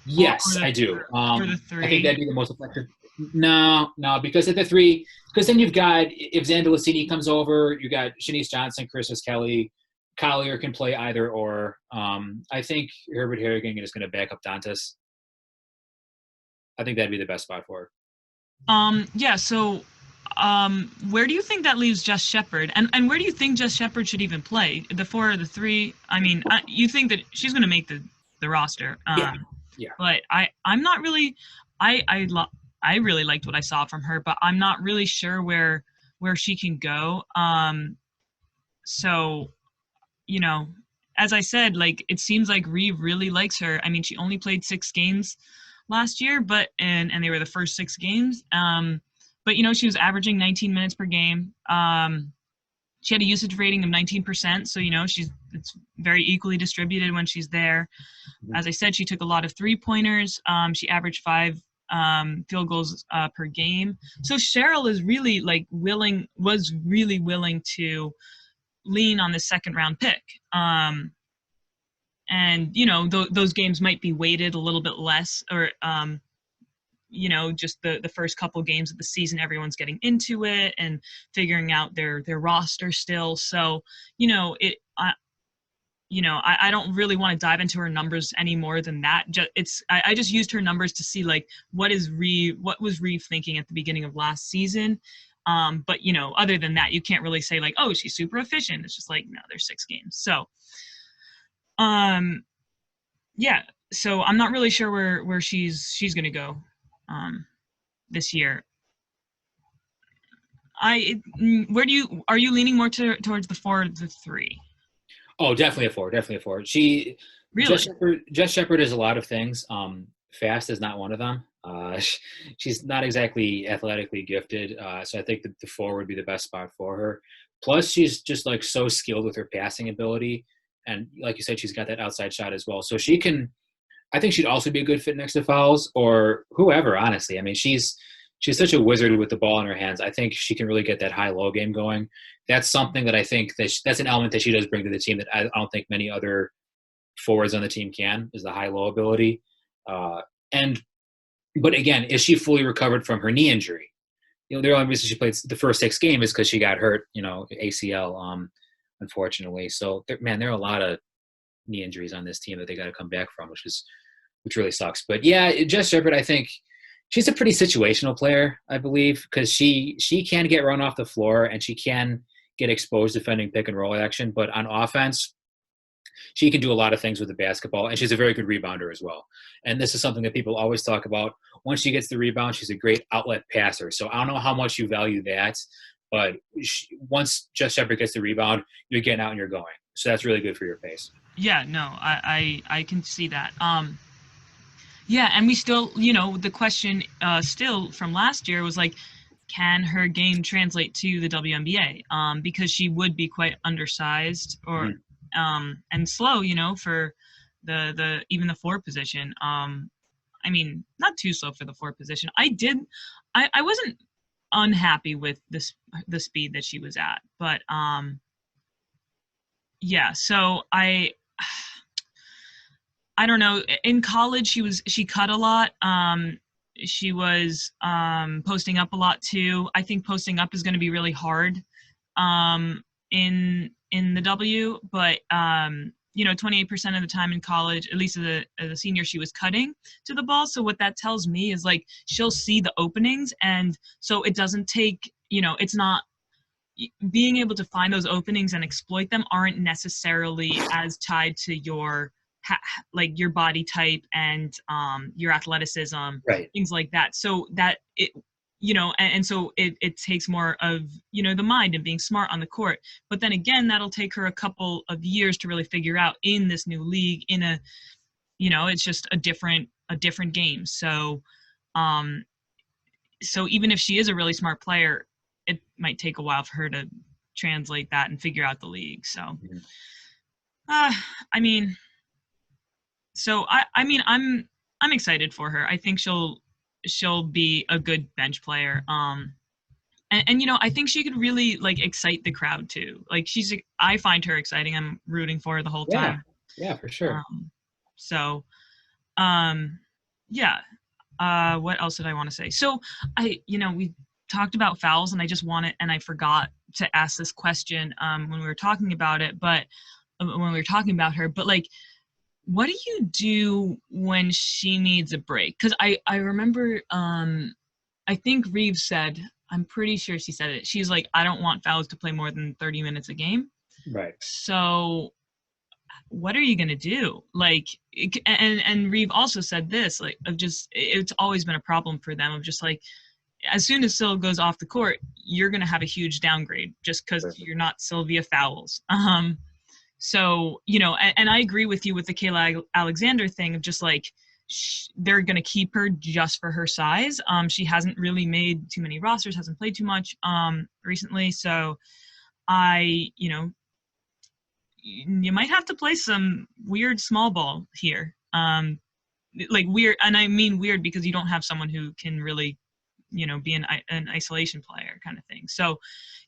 Speaker 2: Yes, I do.
Speaker 1: or the
Speaker 2: I think
Speaker 1: 3?
Speaker 2: that'd be the most effective. No, no, because at the 3, because then you've got if Zandalicini comes over, you got Shanice Johnson, Christmas Kelly, Collier can play either or. I think Herbert Harrigan is going to back up Dantas. I think that'd be the best spot for her.
Speaker 1: Yeah, so where do you think that leaves Jess Shepard? And where do you think Jess Shepard should even play? The 4 or the 3? I mean, you think that she's going to make the roster.
Speaker 2: Yeah, yeah.
Speaker 1: But I'm not really I really liked what I saw from her, but I'm not really sure where she can go. So, as I said, like it seems like Reeve really likes her. I mean, she only played 6 games last year, but and they were the first 6 games. But she was averaging 19 minutes per game. She had a usage rating of 19%, so it's very equally distributed when she's there. As I said, she took a lot of 3-pointers. She averaged 5 field goals per game. So Cheryl is really was really willing to lean on the second round pick. And those games might be weighted a little bit less, or just the first couple games of the season, everyone's getting into it and figuring out their roster still. So I don't really want to dive into her numbers any more than that. I just used her numbers to see like what was Reeve thinking at the beginning of last season. But other than that, you can't really say like, oh, she's super efficient. It's just like, no, there's 6 games. So yeah, so I'm not really sure where she's gonna go this year. Are you leaning more towards the 4 or the 3?
Speaker 2: Oh, definitely a 4. Definitely a 4. She
Speaker 1: Really?
Speaker 2: Jess Shepard is a lot of things. Fast is not one of them. She's not exactly athletically gifted, so I think the 4 would be the best spot for her. Plus, she's just like so skilled with her passing ability, and like you said, she's got that outside shot as well. So she can. I think she'd also be a good fit next to Fowles or whoever. Honestly, I mean, she's such a wizard with the ball in her hands. I think she can really get that high-low game going. That's something that I think that's an element that she does bring to the team that I don't think many other forwards on the team can, is the high-low ability. But again, is she fully recovered from her knee injury? The only reason she played the first 6 games is because she got hurt, ACL, unfortunately. So, there are a lot of knee injuries on this team that they got to come back from, which really sucks. But yeah, Jess Shepard, I think she's a pretty situational player, I believe, because she can get run off the floor and she can get exposed defending pick and roll action. But on offense, she can do a lot of things with the basketball, and she's a very good rebounder as well. And this is something that people always talk about. Once she gets the rebound, she's a great outlet passer. So I don't know how much you value that, but once Jess Shepard gets the rebound, you're getting out and you're going. So that's really good for your pace.
Speaker 1: Yeah, no, I can see that. Yeah, and we still, the question still from last year was like, can her game translate to the WNBA? Because she would be quite undersized or
Speaker 2: Mm-hmm.
Speaker 1: and slow, for the even the 4 position. I mean, not too slow for the 4 position. I wasn't unhappy with the speed that she was at, but yeah. So I don't know. In college, she cut a lot. She was posting up a lot too. I think posting up is going to be really hard in the W, but 28% of the time in college, at least as a senior, she was cutting to the ball. So what that tells me is like she'll see the openings, and so it doesn't take, it's not being able to find those openings and exploit them aren't necessarily as tied to your like your body type and your athleticism,
Speaker 2: Right.
Speaker 1: things like that. So that it, and so it takes more of, the mind and being smart on the court. But then again, that'll take her a couple of years to really figure out in this new league, it's just a different game. So, so even if she is a really smart player, it might take a while for her to translate that and figure out the league. So,
Speaker 2: Mm-hmm.
Speaker 1: I mean, so I mean, I'm excited for her. I think she'll be a good bench player. And I think she could really like excite the crowd too. Like I find her exciting. I'm rooting for her the whole
Speaker 2: Yeah.
Speaker 1: time.
Speaker 2: Yeah, for sure.
Speaker 1: So, yeah. What else did I want to say? So we talked about fouls, and I forgot to ask this question when we were talking about it, but when we were talking about her, but like, what do you do when she needs a break? Because I remember, I think Reeves said, I'm pretty sure she said it. She's like, I don't want fouls to play more than 30 minutes a game.
Speaker 2: Right.
Speaker 1: So what are you going to do? Like, and Reeve also said this, like, of just, it's always been a problem for them of just like, as soon as Syl goes off the court, you're going to have a huge downgrade just because you're not Sylvia Fowles. So, and I agree with you with the Kayla Alexander thing of just like, they're going to keep her just for her size. She hasn't really made too many rosters, hasn't played too much recently. So you might have to play some weird small ball here. Like weird, and I mean weird because you don't have someone who can really, be an isolation player kind of thing. So,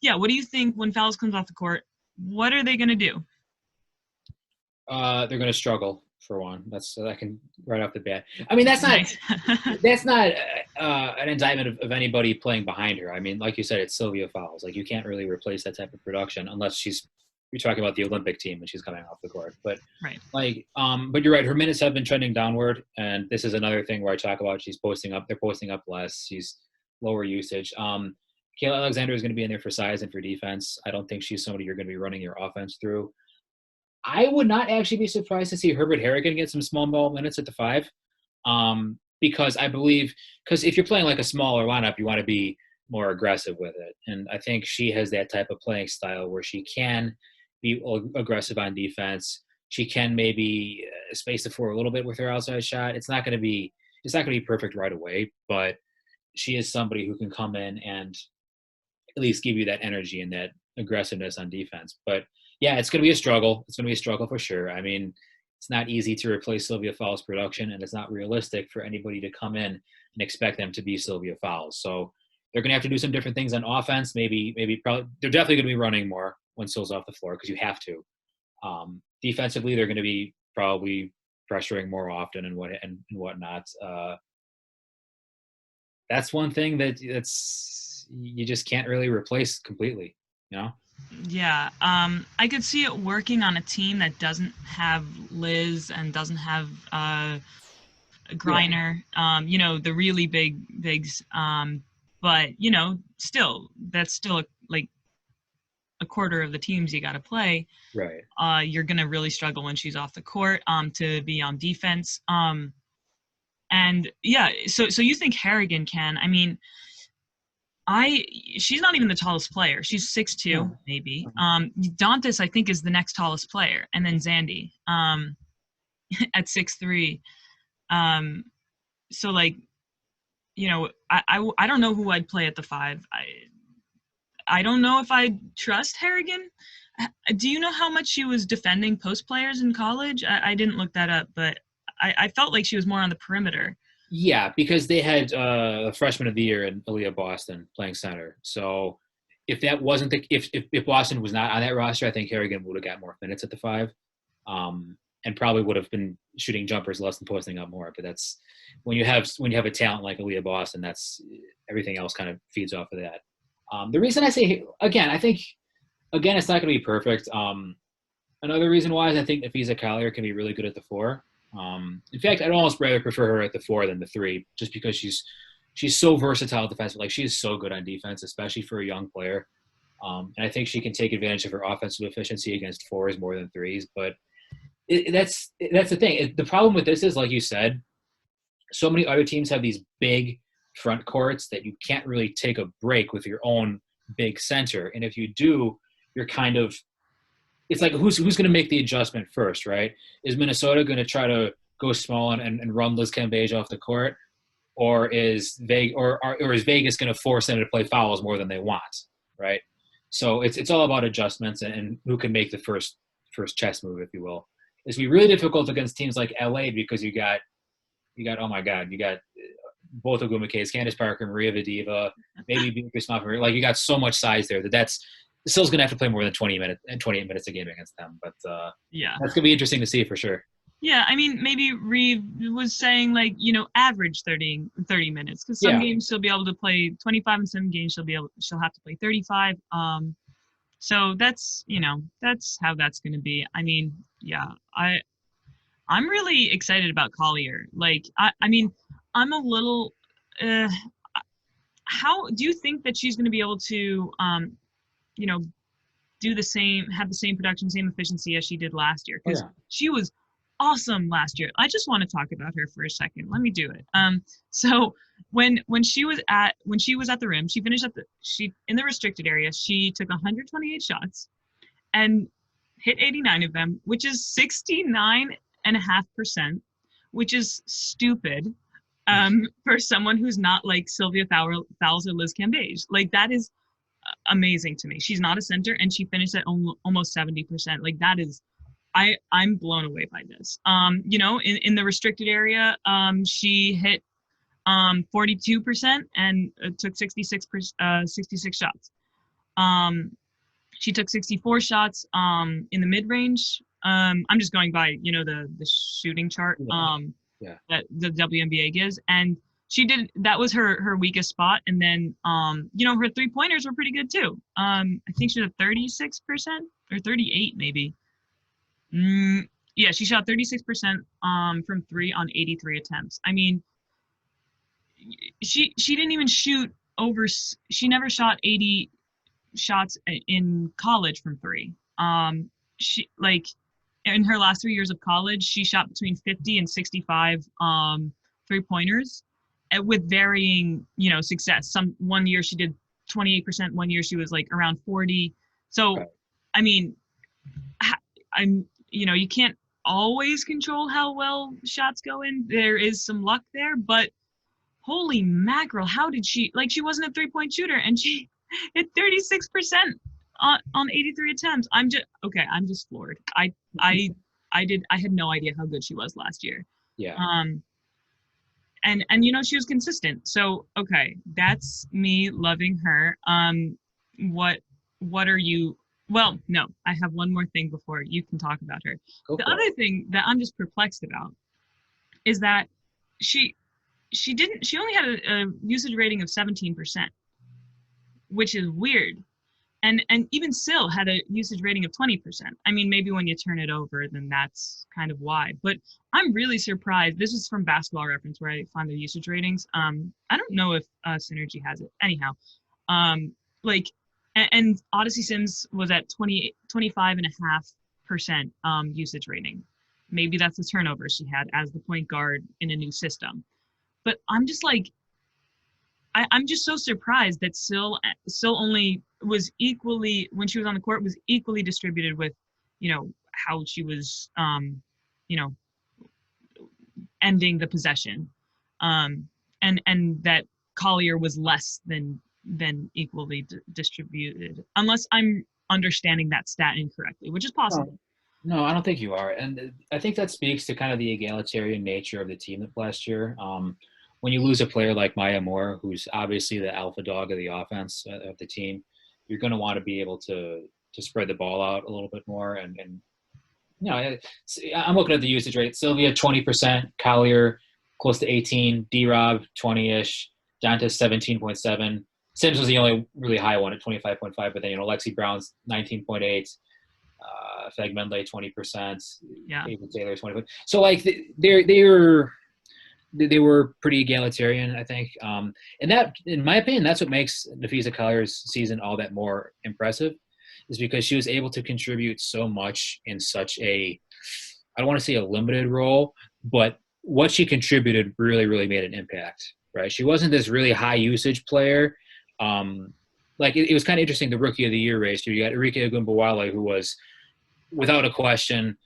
Speaker 1: yeah, what do you think when Fowles comes off the court? What are they going to do?
Speaker 2: They're going to struggle for one. I can right off the bat. I mean, that's not
Speaker 1: Nice.
Speaker 2: that's not an indictment of anybody playing behind her. I mean, like you said, it's Sylvia Fowles. Like you can't really replace that type of production unless you're talking about the Olympic team and she's coming off the court. But
Speaker 1: Right.
Speaker 2: But you're right. Her minutes have been trending downward, and this is another thing where I talk about she's posting up. They're posting up less. She's lower usage. Kayla Alexander is going to be in there for size and for defense. I don't think she's somebody you're going to be running your offense through. I would not actually be surprised to see Herbert Harrigan get some small ball minutes at the 5, because if you're playing like a smaller lineup, you want to be more aggressive with it, and I think she has that type of playing style where she can be aggressive on defense. She can maybe space the floor a little bit with her outside shot. It's not going to be perfect right away, but she is somebody who can come in and at least give you that energy and that aggressiveness on defense. But yeah, it's going to be a struggle. It's going to be a struggle for sure. I mean, it's not easy to replace Sylvia Fowles' production, and it's not realistic for anybody to come in and expect them to be Sylvia Fowles. So they're going to have to do some different things on offense. Probably they're definitely going to be running more when Syl's off the floor because you have to. Defensively, they're going to be probably pressuring more often and whatnot. That's one thing that's you just can't really replace completely, you know?
Speaker 1: Yeah, I could see it working on a team that doesn't have Liz and doesn't have Griner, the really bigs. But still, that's still like a quarter of the teams you got to play.
Speaker 2: Right.
Speaker 1: You're gonna really struggle when she's off the court to be on defense. And yeah, so you think Harrigan can? I mean, she's not even the tallest player. She's 6'2", maybe. Dantas, I think, is the next tallest player, and then Zandy at 6'3". So like, I don't know who I'd play at the 5. I don't know if I trust Harrigan Do you know how much she was defending post players in college? I didn't look that up, but I felt like she was more on the perimeter.
Speaker 2: Yeah, because they had a freshman of the year in Aaliyah Boston playing center. So if that wasn't the if Boston was not on that roster, I think Harrigan would have got more minutes at the five, and probably would have been shooting jumpers less and posting up more. But that's when you have a talent like Aaliyah Boston, that's everything else kind of feeds off of that. The reason I say again, I think again it's not going to be perfect. Another reason why is I think Nafisa Collier can be really good at the four. In fact, I'd almost rather prefer her at the four than the three, just because she's so versatile defensively. Like she is so good on defense, especially for a young player. And I think she can take advantage of her offensive efficiency against fours more than threes. But that's the thing. The problem with this is, like you said, so many other teams have these big front courts that you can't really take a break with your own big center. And if you do, you're kind of it's like who's going to make the adjustment first, right? Is Minnesota going to try to go small and run Liz Cambage off the court, or is Vegas going to force them to play fouls more than they want, right? So it's all about adjustments and who can make the first chess move, if you will. It's be really difficult against teams like LA because you got oh my god, you got both Ogumakes, Candace Parker, Maria Vadiva, maybe Beatrice Smith. Like you got so much size there that's Still's going to have to play more than 28 minutes a game against them. But
Speaker 1: Yeah.
Speaker 2: that's going to be interesting to see for sure.
Speaker 1: Yeah, I mean, maybe Reeve was saying like, average 30 minutes, because some
Speaker 2: Yeah.
Speaker 1: games she'll be able to play 25 and some games she'll have to play 35. So that's how that's going to be. I mean, yeah, I'm really excited about Collier. Like, I mean, I'm a little. Uh, how do you think that she's going to be able to, you know, have the same production, same efficiency as she did last year?
Speaker 2: Oh
Speaker 1: Because
Speaker 2: yeah.
Speaker 1: she was awesome last year. I just want to talk about her for a second. Let me do it. So when she was at the rim, she finished she in the restricted area. She took 128 shots and hit 89 of them, which is 69.5%, which is stupid for someone who's not like Sylvia Fowles or Liz Cambage. Like that is amazing to me. She's not a center, and she finished at almost 70%. Like that is, I'm blown away by this. In the restricted area, she hit 42% and took 66 shots. She took 64 shots in the mid range. I'm just going by the shooting chart that the WNBA gives, and that was her weakest spot. And then her 3-pointers were pretty good too. I think she had 36% or 38 maybe. Yeah, she shot 36% from three on 83 attempts. I mean, she didn't even shoot over. She never shot 80 shots in college from three. She like in her last 3 years of college, she shot between 50 and 65 3-pointers with varying success. One year she did 28%. One year she was like around 40. So,
Speaker 2: Right.
Speaker 1: I mean, you can't always control how well shots go in. There is some luck there, but holy mackerel, how did she wasn't a 3-point shooter and she hit 36% on 83 attempts. I'm just floored. I had no idea how good she was last year.
Speaker 2: Yeah.
Speaker 1: And she was consistent. So okay, that's me loving her. What are you? Well, no, I have one more thing before you can talk about her. The other thing that I'm just perplexed about is that she only had a usage rating of 17%, which is weird. And even Syl had a usage rating of 20%. I mean, maybe when you turn it over, then that's kind of why. But I'm really surprised. This is from Basketball Reference where I find the usage ratings. I don't know if Synergy has it. Anyhow, and Odyssey Sims was at 25.5% usage rating. Maybe that's the turnover she had as the point guard in a new system. But I'm just like, I'm just so surprised that Syl only was equally, when she was on the court, was equally distributed with, how she was, ending the possession, and that Collier was less than equally distributed. Unless I'm understanding that stat incorrectly, which is
Speaker 2: No,
Speaker 1: possible.
Speaker 2: no, I don't think you are, and I think that speaks to kind of the egalitarian nature of the team last year. When you lose a player like Maya Moore, who's obviously the alpha dog of the offense of the team, you're going to want to be able to spread the ball out a little bit more. And I'm looking at the usage rate. Sylvia 20%, Collier close to 18, D-Rob 20-ish, Dantas 17.7. Sims was the only really high one at 25.5, but then Lexi Brown's 19.8. Fegmenley 20%,
Speaker 1: Yeah.
Speaker 2: Ava Taylor 20%. So like they were pretty egalitarian, I think. And that, in my opinion, that's what makes Nafisa Collier's season all that more impressive, is because she was able to contribute so much in such a, I don't want to say a limited role, but what she contributed really, really made an impact, right? She wasn't this really high usage player. Like it was kind of interesting, the Rookie of the Year race. You got Erika Agumbawale, who was, without a question,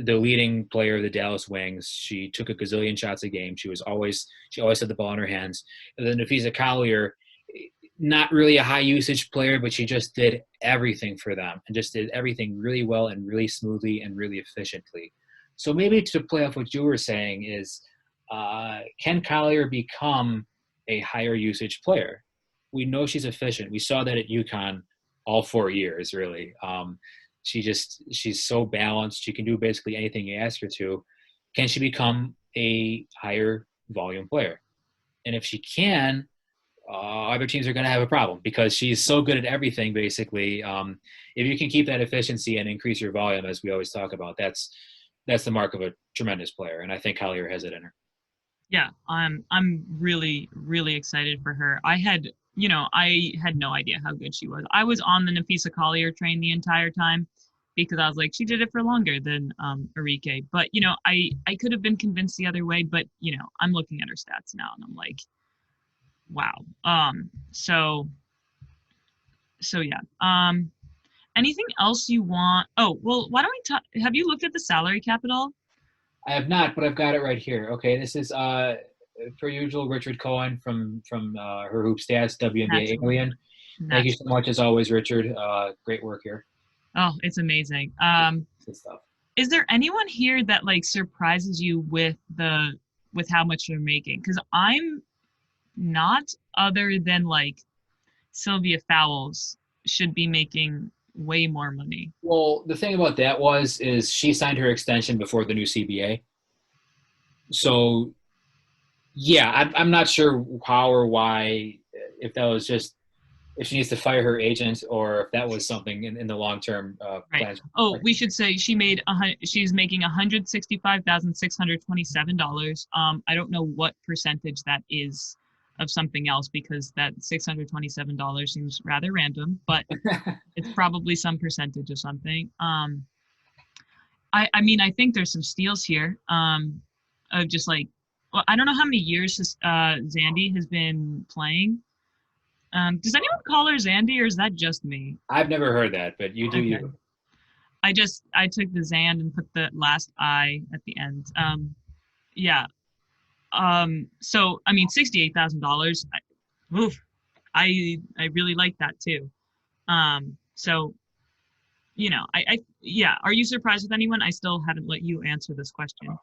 Speaker 2: the leading player of the Dallas Wings. She took a gazillion shots a game. She always had the ball in her hands. And then Nafisa Collier, not really a high usage player, but she just did everything for them and just did everything really well and really smoothly and really efficiently. So maybe to play off what you were saying is, can Collier become a higher usage player? We know she's efficient. We saw that at UConn all 4 years, really. She's so balanced. She can do basically anything you ask her to. Can she become a higher volume player? And if she can, other teams are going to have a problem because she's so good at everything, basically. If you can keep that efficiency and increase your volume, as we always talk about, that's the mark of a tremendous player. And I think Collier has it in her.
Speaker 1: Yeah, I'm really, really excited for her. I had no idea how good she was. I was on the Nafisa Collier train the entire time because I was like, she did it for longer than Arike. But I could have been convinced the other way. But I'm looking at her stats now, and I'm like, wow. So yeah. Anything else you want? Oh, well, why don't we talk? Have you looked at the salary cap at all?
Speaker 2: I have not, but I've got it right here. Okay, this is per usual, Richard Cohen from her Hoop Stats WNBA
Speaker 1: Naturally.
Speaker 2: Alien. Thank you so
Speaker 1: Naturally.
Speaker 2: much as always, Richard. Great work here.
Speaker 1: Oh, it's amazing.
Speaker 2: Good stuff.
Speaker 1: Is there anyone here that like surprises you with how much they're making? Because I'm not, other than like Sylvia Fowles should be making way more money.
Speaker 2: Well, the thing about that is she signed her extension before the new CBA. So yeah, I'm not sure how or why, if that was just, if she needs to fire her agent or if that was something in the long term
Speaker 1: Right.
Speaker 2: plans.
Speaker 1: Oh, we should say she's making $165,627. I don't know what percentage that is of something else because that $627 seems rather random, but it's probably some percentage of something. I mean, I think there's some steals here. Of just like, well, I don't know how many years Zandy has been playing. Does anyone call her Zandy, or is that just me?
Speaker 2: I've never heard that, but you do
Speaker 1: Okay.
Speaker 2: you.
Speaker 1: I took the Zand and put the last I at the end. Yeah. So I mean, $68,000. Oof. I really like that too. So yeah. Are you surprised with anyone? I still haven't let you answer this question.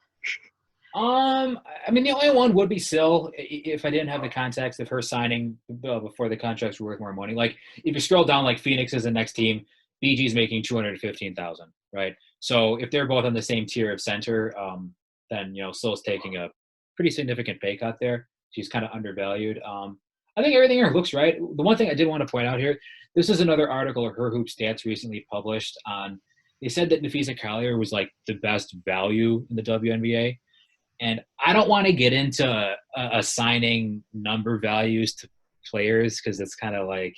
Speaker 2: I mean, the only one would be Syl if I didn't have the context of her signing before the contracts were worth more money. Like if you scroll down, like Phoenix is the next team, BG's making 215,000, right? So if they're both on the same tier of center, then Syl's taking a pretty significant pay cut there. She's kind of undervalued. I think everything here looks right. The one thing I did want to point out here, this is another article of Her Hoop Stats recently published on. They said that Nafisa Collier was like the best value in the WNBA. And I don't want to get into assigning number values to players because it's kind of like,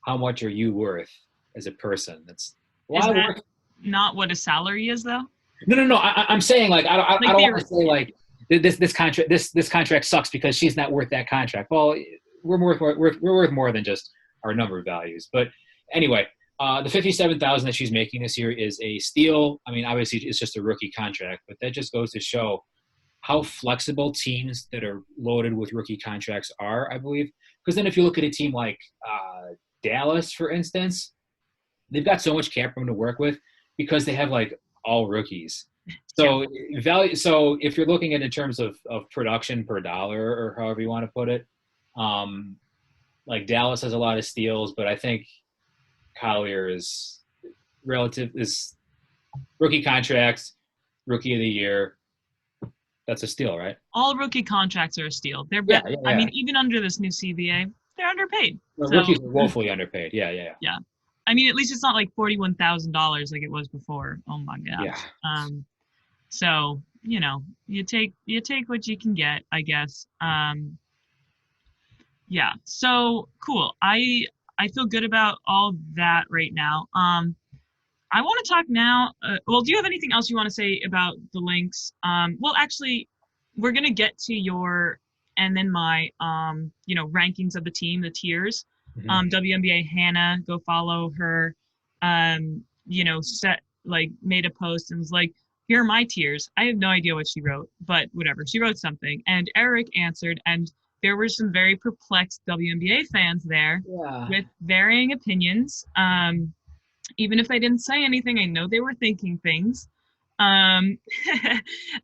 Speaker 2: how much are you worth as a person? That's
Speaker 1: Is
Speaker 2: why
Speaker 1: that not what a salary is, though?
Speaker 2: No. I'm saying like I
Speaker 1: Like
Speaker 2: don't want to say like this contract sucks because she's not worth that contract. Well, we're worth more than just our number values. But anyway, the 57,000 that she's making this year is a steal. I mean, obviously it's just a rookie contract, but that just goes to show how flexible teams that are loaded with rookie contracts are, I believe. Because then if you look at a team like Dallas, for instance, they've got so much cap room to work with because they have like all rookies.
Speaker 1: Yeah.
Speaker 2: So value. So if you're looking at in terms of production per dollar or however you want to put it, um, like Dallas has a lot of steals, but I think Collier is rookie contracts, rookie of the year. That's a steal, right?
Speaker 1: All rookie contracts are a steal. They're
Speaker 2: Yeah,
Speaker 1: bet.
Speaker 2: yeah,
Speaker 1: I
Speaker 2: yeah.
Speaker 1: mean, even under this new CBA, they're underpaid.
Speaker 2: Well,
Speaker 1: So
Speaker 2: rookies are woefully underpaid. Yeah, yeah,
Speaker 1: yeah, I mean, at least it's not like $41,000 like it was before. Oh my
Speaker 2: yeah.
Speaker 1: gosh. So you take what you can get, I guess. Yeah. So cool. I feel good about all that right now. I want to talk now. Well, do you have anything else you want to say about the Lynx? Well, actually, we're gonna get to your and then my rankings of the team, the tiers.
Speaker 2: Hmm.
Speaker 1: WNBA Hannah, go follow her. Set like made a post and was like, "Here are my tiers." I have no idea what she wrote, but whatever. She wrote something, and Eric answered, and there were some very perplexed WNBA fans there
Speaker 2: Yeah.
Speaker 1: with varying opinions. Even if they didn't say anything, I know they were thinking things. Um,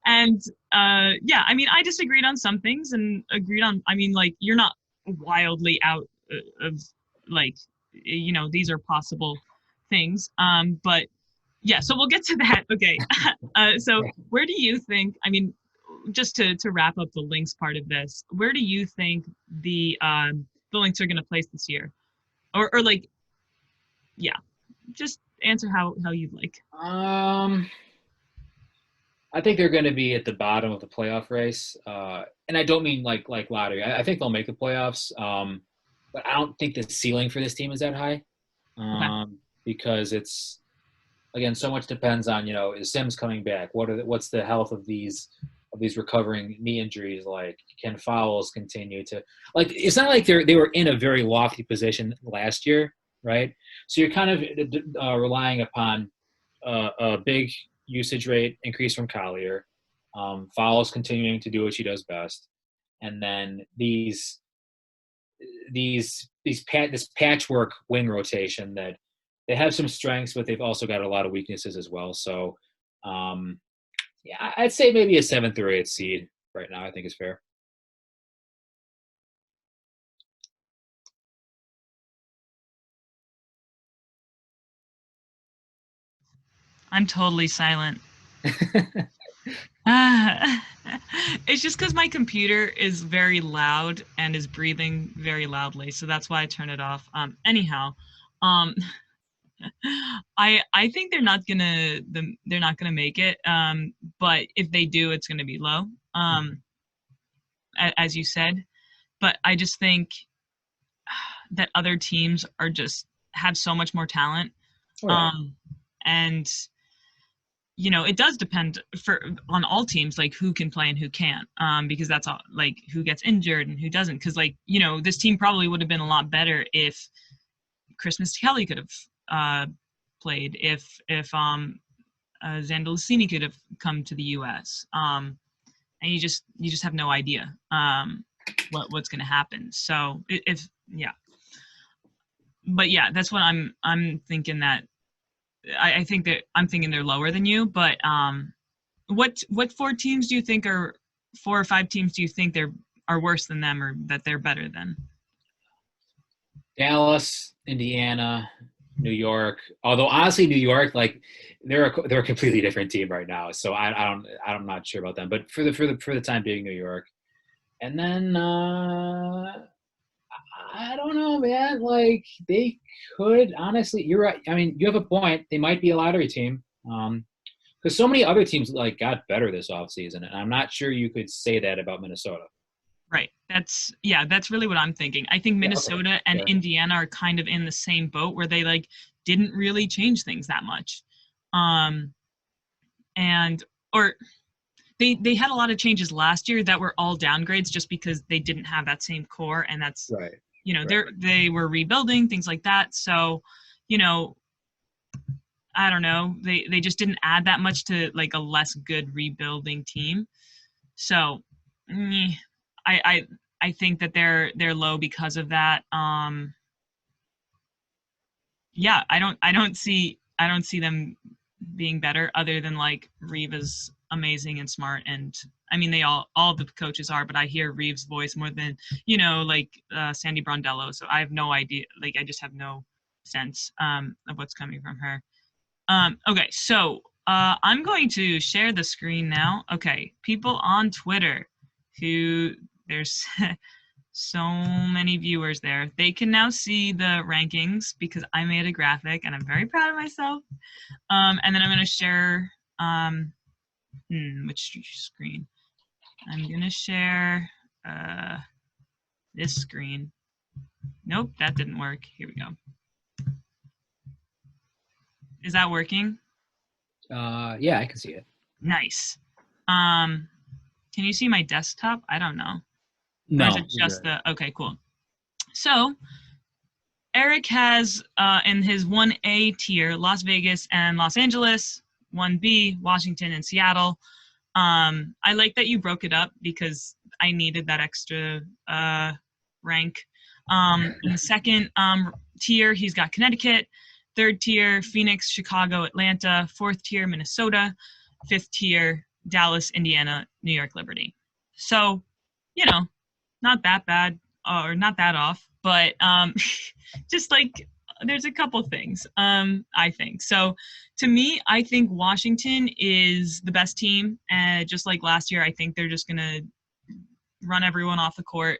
Speaker 1: and yeah, I mean, I disagreed on some things and agreed on. I mean, like you're not wildly out of like, these are possible things. But yeah, so we'll get to that. Okay. So where do you think? I mean, just to wrap up the Lynx part of this, where do you think the Lynx are going to place this year, or like, yeah, just answer how you'd like.
Speaker 2: Um, I think they're going to be at the bottom of the playoff race, and I don't mean like lottery. I think they'll make the playoffs, but I don't think the ceiling for this team is that high,
Speaker 1: Okay.
Speaker 2: because it's again so much depends on is Sims coming back? What's the health of these recovering knee injuries like? Can fouls continue to like? It's not like they were in a very lofty position last year, right? So you're kind of relying upon a big usage rate increase from Collier, fouls continuing to do what she does best, and then this patchwork wing rotation that they have some strengths, but they've also got a lot of weaknesses as well. So, yeah, I'd say maybe a seventh or eighth seed right now. I think is fair.
Speaker 1: I'm totally silent. Ah, it's just because my computer is very loud and is breathing very loudly, so that's why I turn it off. Anyhow, um, I think they're not gonna make it. But if they do, it's gonna be low. As you said, but I just think that other teams are just have so much more talent.
Speaker 2: Oh yeah,
Speaker 1: Um, and it does depend on all teams, like who can play and who can't, because that's all, like who gets injured and who doesn't. Because like this team probably would have been a lot better if Christmas Kelly could have played, if Xander Lucini could have come to the U.S. And you just have no idea what's going to happen. So if yeah, but yeah, that's what I'm thinking that I think that I'm thinking they're lower than you, but what four or five teams do you think are worse than them or that they're better than?
Speaker 2: Dallas, Indiana, New York. Although honestly, New York, like they're a completely different team right now. So I'm not sure about them. But for the time being, New York. And then I don't know, man. Like they could honestly. You're right. I mean, you have a point. They might be a lottery team. Because so many other teams like got better this offseason, and I'm not sure you could say that about Minnesota.
Speaker 1: Right. That's really what I'm thinking. I think
Speaker 2: Yeah. Okay.
Speaker 1: Minnesota and
Speaker 2: Fair.
Speaker 1: Indiana are kind of in the same boat where they like didn't really change things that much. Um and or they had a lot of changes last year that were all downgrades just because they didn't have that same core, and that's
Speaker 2: Right. Right.
Speaker 1: they were rebuilding things like that. So, you know, I don't know. They just didn't add that much to like a less good rebuilding team. So, I I think that they're low because of that. yeah, I don't see them being better other than like Reeve is amazing and smart, and I mean they all the coaches are, but I hear Reeve's voice more than like Sandy Brondello, so I have no idea, like I just have no sense of what's coming from her. Okay, so I'm going to share the screen now. Okay, people on Twitter who there's so many viewers there. They can now see the rankings because I made a graphic and I'm very proud of myself. And then I'm going to share which screen? I'm going to share this screen. Nope, that didn't work. Here we go. Is that working?
Speaker 2: Yeah, I can see it.
Speaker 1: Nice. Can you see my desktop? I don't know.
Speaker 2: No.
Speaker 1: Or is it just the, okay, cool. So Eric has in his 1A tier, Las Vegas and Los Angeles, 1B, Washington and Seattle. I like that you broke it up because I needed that extra rank. In the second tier, he's got Connecticut. Third tier, Phoenix, Chicago, Atlanta. Fourth tier, Minnesota. Fifth tier, Dallas, Indiana, New York, Liberty. So, not that bad or not that off, but just like there's a couple things I think. So to me, I think Washington is the best team, and just like last year, I think they're just gonna run everyone off the court.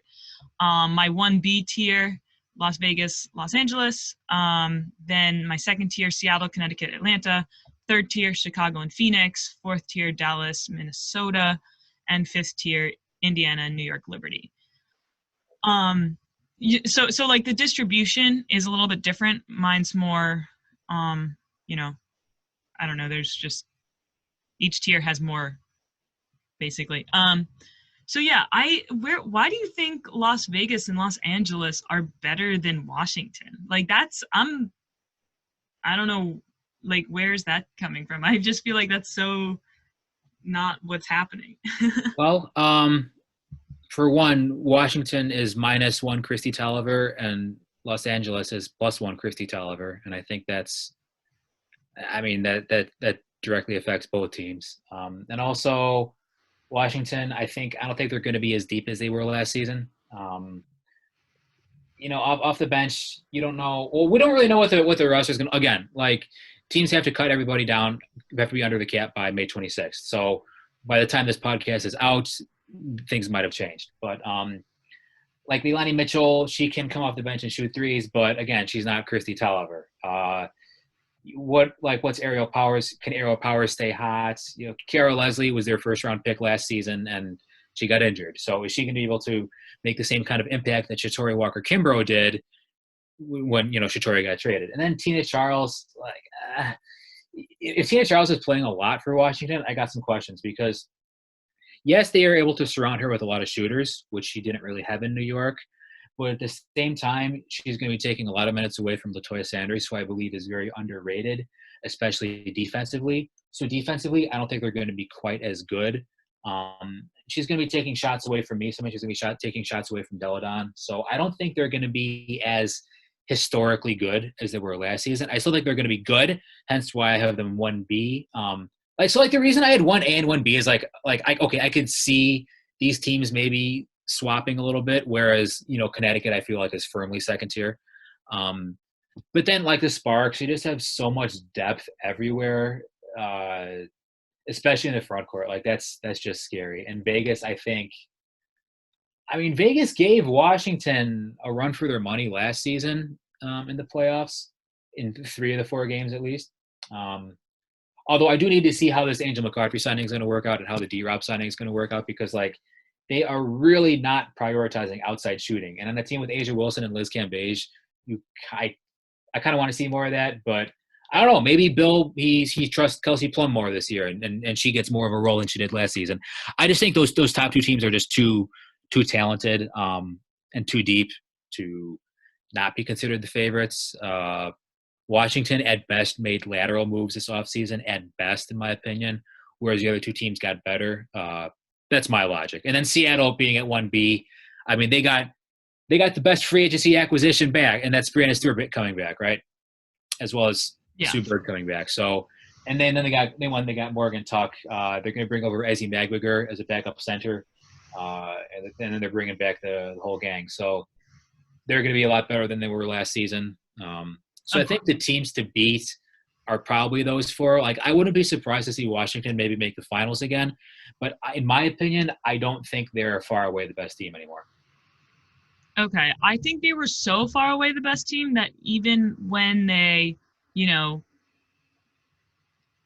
Speaker 1: My 1B tier, Las Vegas, Los Angeles. Then my second tier, Seattle, Connecticut, Atlanta. Third tier, Chicago and Phoenix. Fourth tier, Dallas, Minnesota. And fifth tier, Indiana and New York, Liberty. So like the distribution is a little bit different. Mine's more, I don't know. There's just each tier has more, basically. So yeah, why do you think Las Vegas and Los Angeles are better than Washington? Like I don't know, like where's that coming from? I just feel like that's so not what's happening.
Speaker 2: Well, for one, Washington is -1 Christy Tolliver, and Los Angeles is +1 Christy Tolliver, and I think that directly affects both teams. And also, Washington, I don't think they're going to be as deep as they were last season. Off the bench, you don't know. Well, we don't really know what the roster is going to. Again, like teams have to cut everybody down. We have to be under the cap by May 26th. So by the time this podcast is out, things might have changed. But like Leilani Mitchell, she can come off the bench and shoot threes, but again, she's not Christy Tolliver. What's Aerial Powers? Can Aerial Powers stay hot? Kiara Leslie was their first round pick last season and she got injured. So is she going to be able to make the same kind of impact that Shatori Walker-Kimbrough did when, Shatori got traded? And then Tina Charles, if Tina Charles is playing a lot for Washington, I got some questions because yes, they are able to surround her with a lot of shooters, which she didn't really have in New York. But at the same time, she's going to be taking a lot of minutes away from Latoya Sanders, who I believe is very underrated, especially defensively. So defensively, I don't think they're going to be quite as good. She's going to be taking shots away from me. Sometimes she's going to be taking shots away from Deladon. So I don't think they're going to be as historically good as they were last season. I still think they're going to be good, hence why I have them 1B. The reason I had 1A and 1B is I could see these teams maybe swapping a little bit, whereas Connecticut I feel like is firmly second tier. But then like the Sparks, you just have so much depth everywhere, especially in the front court. Like that's just scary. And Vegas, Vegas gave Washington a run for their money last season in the playoffs, in 3 of the 4 games at least. Although I do need to see how this Angel McCarthy signing is going to work out and how the D-Rob signing is going to work out because they are really not prioritizing outside shooting. And on a team with Asia Wilson and Liz Cambage, I kind of want to see more of that. But I don't know. Maybe Bill, he trusts Kelsey Plum more this year, and she gets more of a role than she did last season. I just think those top 2 teams are just too talented and too deep to not be considered the favorites. Washington, at best, made lateral moves this offseason, at best, in my opinion, whereas the other 2 teams got better. That's my logic. And then Seattle being at 1B, they got the best free agency acquisition back, and that's Brianna Stewart coming back, right? as well as
Speaker 1: Yeah.
Speaker 2: Sue Bird coming back. So, and then they got Morgan Tuck. They're going to bring over Ezzy Magwiger as a backup center, and then they're bringing back the whole gang. So they're going to be a lot better than they were last season. So I
Speaker 1: Of
Speaker 2: think
Speaker 1: course.
Speaker 2: the teams to beat are probably those four. Like, I wouldn't be surprised to see Washington maybe make the finals again, but in my opinion, I don't think they're far away the best team anymore.
Speaker 1: Okay. I think they were so far away the best team that even when they, you know,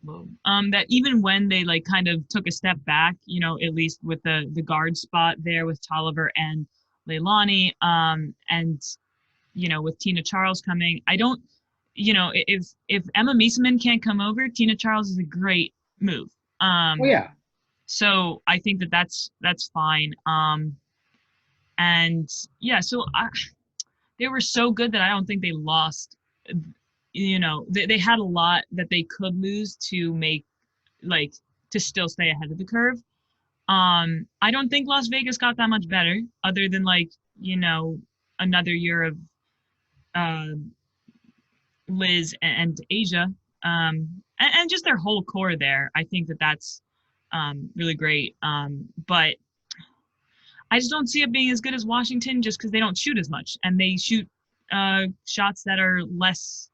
Speaker 1: that even when they like kind of took a step back, at least with the guard spot there with Tolliver and Leilani, and with Tina Charles coming, I don't, if Emma Mieseman can't come over, Tina Charles is a great move.
Speaker 2: Oh yeah,
Speaker 1: So I think that's fine. And yeah, so they were so good that I don't think they lost. They had a lot that they could lose to make like to still stay ahead of the curve. I don't think Las Vegas got that much better, other than another year of uh, Liz and Asia, and just their whole core there. I think that's really great. But I just don't see it being as good as Washington, just because they don't shoot as much and they shoot shots that are less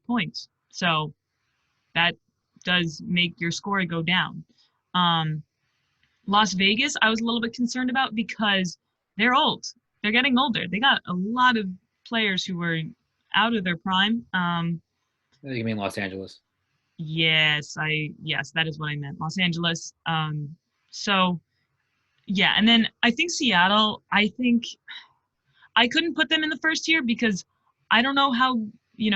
Speaker 1: points. So that does make your score go down. Um, Las Vegas, I was a little bit concerned about because they're old. They're getting older. They got a lot of players who were out of their prime.
Speaker 2: you mean Los Angeles?
Speaker 1: Yes, that is what I meant. Los Angeles. So yeah, and then I think Seattle. I think I couldn't put them in the first tier because I don't know how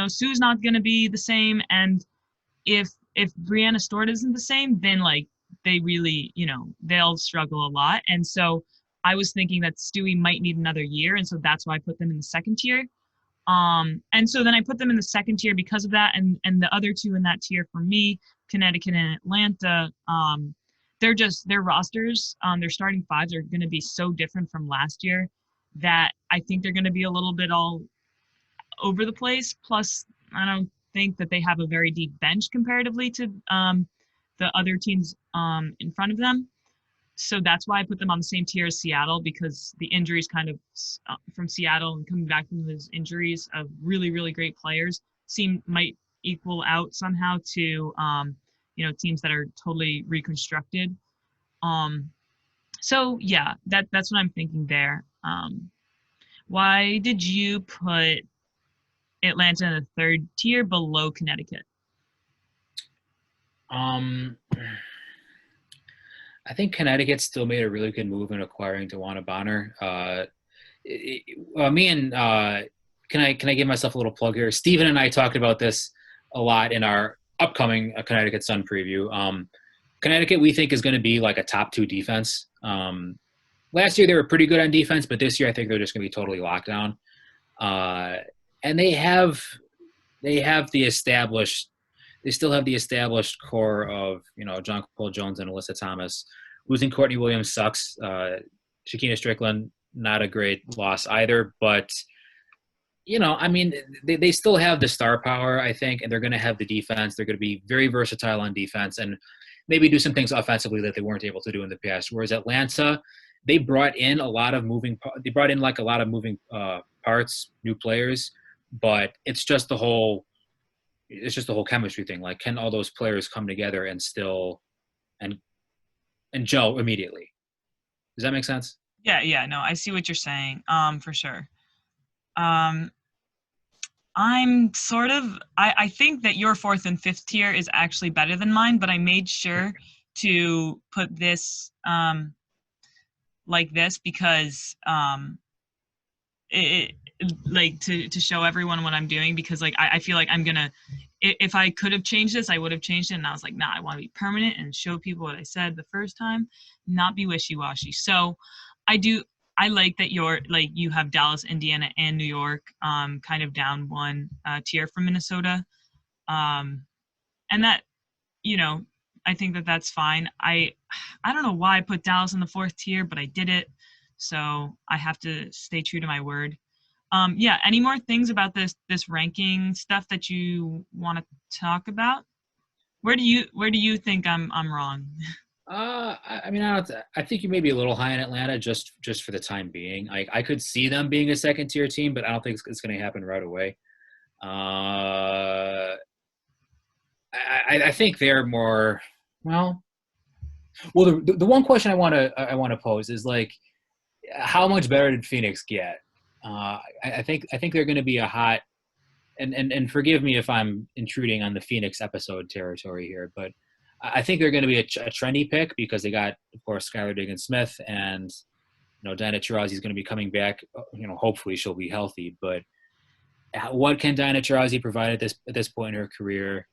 Speaker 1: Sue's not going to be the same, and if Brianna Stewart isn't the same, then like they really they'll struggle a lot. And so I was thinking that Stewie might need another year, and so that's why I put them in the second tier. And so then I put them in the second tier because of that, and the other two in that tier for me, Connecticut and Atlanta, their rosters, their starting fives are going to be so different from last year that I think they're going to be a little bit all over the place. Plus, I don't think that they have a very deep bench comparatively to the other teams in front of them. So that's why I put them on the same tier as Seattle, because the injuries kind of from Seattle and coming back from those injuries of really, really great players might equal out somehow to teams that are totally reconstructed. So yeah, that's what I'm thinking there. Why did you put Atlanta in the third tier below Connecticut?
Speaker 2: I think Connecticut still made a really good move in acquiring DeWanna Bonner. Me and can I give myself a little plug here? Steven and I talked about this a lot in our upcoming Connecticut Sun preview. Connecticut, we think, is going to be like a top two defense. Last year they were pretty good on defense, but this year I think they're just going to be totally locked down. And they still have the established core of John Cole Jones and Alyssa Thomas. Losing Courtney Williams sucks. Shakina Strickland, not a great loss either, but I mean, they still have the star power, I think, and they're going to have the defense. They're going to be very versatile on defense and maybe do some things offensively that they weren't able to do in the past. Whereas Atlanta, they brought in a lot of moving parts, new players, but it's just the whole chemistry thing. Like, can all those players come together and still and gel immediately? Does that make sense?
Speaker 1: Yeah, no, I see what you're saying. For sure. I'm sort of I think that your fourth and fifth tier is actually better than mine, but I made sure to put this like this because it like to show everyone what I'm doing, because like I feel like I'm gonna, if I could have changed this, I would have changed it, and I was like, nah, I want to be permanent and show people what I said the first time, not be wishy-washy. So I like that you have Dallas, Indiana, and New York kind of down one tier from Minnesota, and that I think that that's fine. I don't know why I put Dallas in the fourth tier, but I did it, so I have to stay true to my word. Yeah, any more things about this ranking stuff that you want to talk about? Where do you think I'm wrong?
Speaker 2: I mean, I think you may be a little high in Atlanta just for the time being. I could see them being a second tier team, but I don't think it's going to happen right away. Uh, I think they're more well. Well, the one question I want to pose is like, how much better did Phoenix get? I think they're going to be a hot and forgive me if I'm intruding on the Phoenix episode territory here, but I think they're going to be a trendy pick because they got, of course, Skylar Diggins-Smith, and Diana Taurasi is going to be coming back. Hopefully she'll be healthy. But what can Diana Taurasi provide at this point in her career?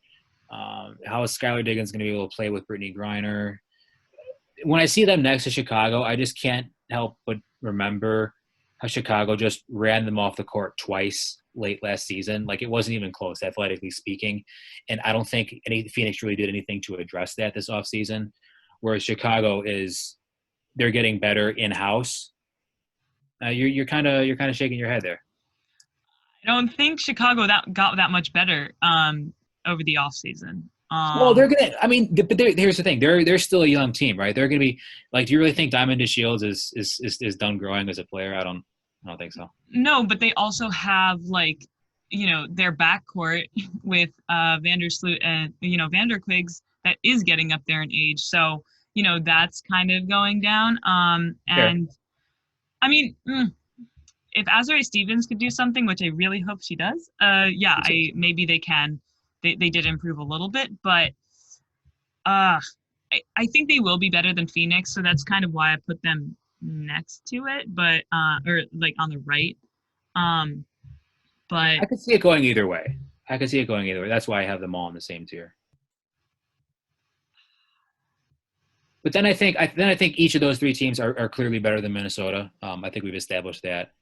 Speaker 2: How is Skylar Diggins going to be able to play with Brittany Griner? When I see them next to Chicago, I just can't help but remember how Chicago just ran them off the court twice late last season. Like, it wasn't even close, athletically speaking. And I don't think Phoenix really did anything to address that this offseason. Whereas Chicago they're getting better in-house. You're kind of shaking your head there.
Speaker 1: I don't think Chicago got that much better over the offseason.
Speaker 2: Well, they're gonna. I mean, but here's the thing: they're still a young team, right? They're gonna be like. Do you really think Diamond DeShields is done growing as a player? I don't think so.
Speaker 1: No, but they also have their backcourt with Vandersloot and Vanderquigs that is getting up there in age. So that's kind of going down.
Speaker 2: Fair.
Speaker 1: And I mean, if Azurá Stevens could do something, which I really hope she does, maybe they can. They did improve a little bit, but I think they will be better than Phoenix. So that's kind of why I put them next to it, but or like on the right. But
Speaker 2: I could see it going either way. That's why I have them all in the same tier. But then I think each of those three teams are clearly better than Minnesota. I think we've established that.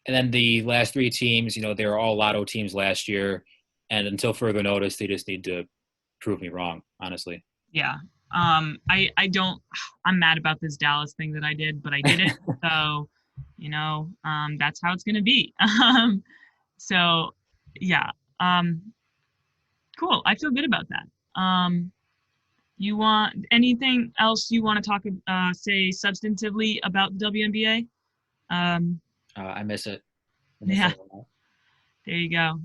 Speaker 2: And then the last three teams, they were all lotto teams last year, and until further notice, they just need to prove me wrong, honestly.
Speaker 1: Yeah. I don't. I'm mad about this Dallas thing that I did, but I did it. So, that's how it's gonna be. So, yeah. Cool. I feel good about that. You want anything else you want to talk, say substantively about the WNBA?
Speaker 2: I miss it.
Speaker 1: Yeah. There you go.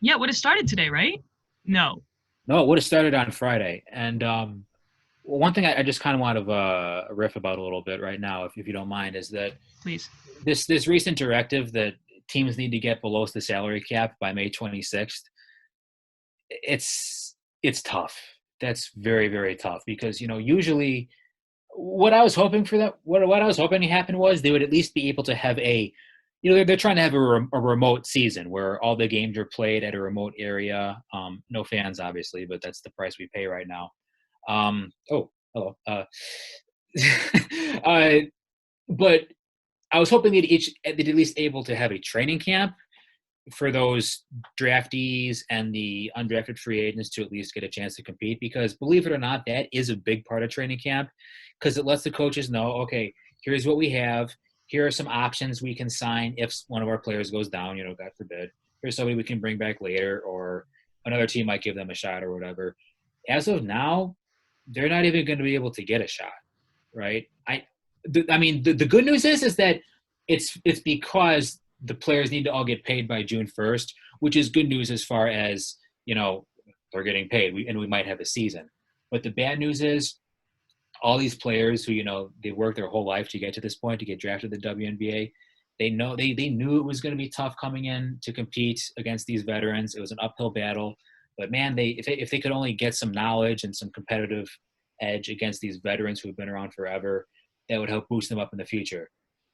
Speaker 1: Yeah, would have started today, right? No,
Speaker 2: it would have started on Friday. And one thing I just kind of want to riff about a little bit right now, if you don't mind, is that
Speaker 1: please.
Speaker 2: This recent directive that teams need to get below the salary cap by May 26th. It's tough. That's very, very tough because usually what I was hoping to happen was they would at least be able to have they're trying to have a remote season where all the games are played at a remote area. No fans, obviously, but that's the price we pay right now. Oh, hello. But I was hoping they'd at least able to have a training camp for those draftees and the undrafted free agents to at least get a chance to compete, because believe it or not, that is a big part of training camp, because it lets the coaches know, okay, here's what we have. Here are some options we can sign if one of our players goes down, God forbid. Here's somebody we can bring back later, or another team might give them a shot or whatever. As of now, they're not even going to be able to get a shot, right? The good news is that it's because the players need to all get paid by June 1st, which is good news as far as, they're getting paid and we might have a season. But the bad news is all these players who, they worked their whole life to get to this point, to get drafted to the WNBA, they knew it was going to be tough coming in to compete against these veterans. It was an uphill battle. But man, if they could only get some knowledge and some competitive edge against these veterans who have been around forever, that would help boost them up in the future.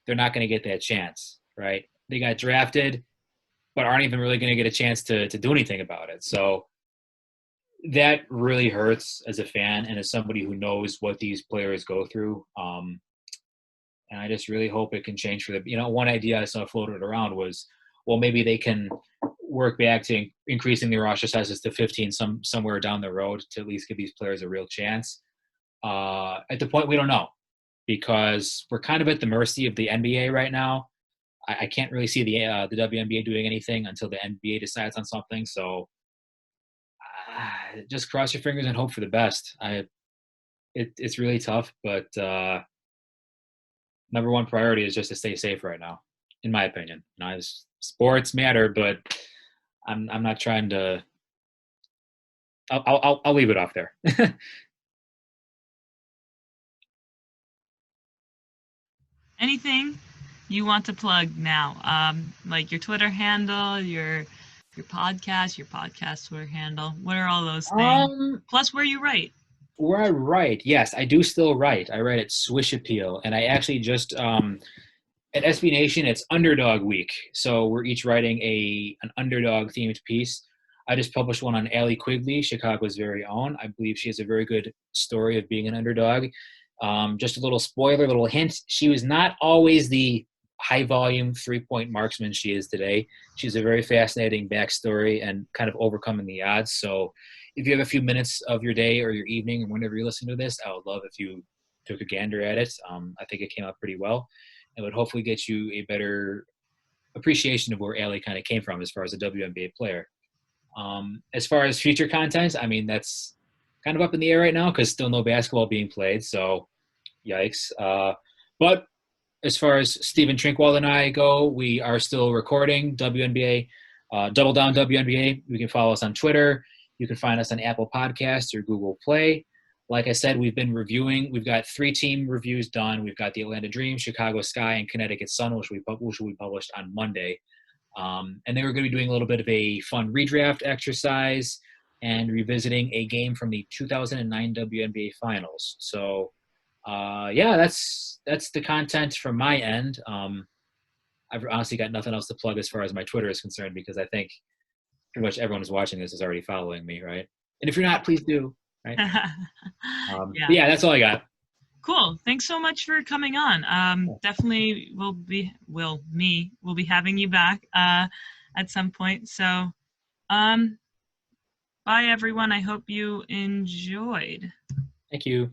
Speaker 2: They're not going to get that chance, right? They got drafted, but aren't even really going to get a chance to do anything about it. So that really hurts as a fan and as somebody who knows what these players go through. And I just really hope it can change for them. One idea I saw floated around was, well, maybe they can work back to increasing the roster sizes to 15 somewhere down the road to at least give these players a real chance. At the point, we don't know, because we're kind of at the mercy of the NBA right now. I can't really see the WNBA doing anything until the NBA decides on something. So just cross your fingers and hope for the best. It's really tough, but number one priority is just to stay safe right now, in my opinion. Sports matter, but I'm not trying to. I'll leave it off there.
Speaker 1: Anything you want to plug now? Like your Twitter handle, your podcast Twitter handle. What are all those things? Plus, where you write.
Speaker 2: Where I write, yes, I do still write. I write at Swish Appeal, and I actually just at SB Nation, it's Underdog Week, so we're each writing an underdog themed piece. I just published one on Allie Quigley, Chicago's very own. I believe she has a very good story of being an underdog. Just a little spoiler, little hint. She was not always the high volume 3-point marksman she is today. She's a very fascinating backstory and kind of overcoming the odds. So if you have a few minutes of your day or your evening or whenever you're listening to this, I would love if you took a gander at it. I think it came out pretty well. It would hopefully get you a better appreciation of where Allie kind of came from as far as a WNBA player. As far as future content, I mean, that's kind of up in the air right now because still no basketball being played. So yikes. But as far as Stephen Trinkwald and I go, we are still recording WNBA, Double Down WNBA. You can follow us on Twitter. You can find us on Apple Podcasts or Google Play. Like I said, we've been reviewing. We've got 3 team reviews done. We've got the Atlanta Dream, Chicago Sky, and Connecticut Sun, which will be published on Monday. And then we're going to be doing a little bit of a fun redraft exercise and revisiting a game from the 2009 WNBA Finals. So, yeah, that's the content from my end. I've honestly got nothing else to plug as far as my Twitter is concerned because I think pretty much everyone who's watching this is already following me, right? And if you're not, please do. Right? Yeah, that's all I got.
Speaker 1: Cool. Thanks so much for coming on. Definitely we'll be having you back at some point. So bye everyone. I hope you enjoyed.
Speaker 2: Thank you.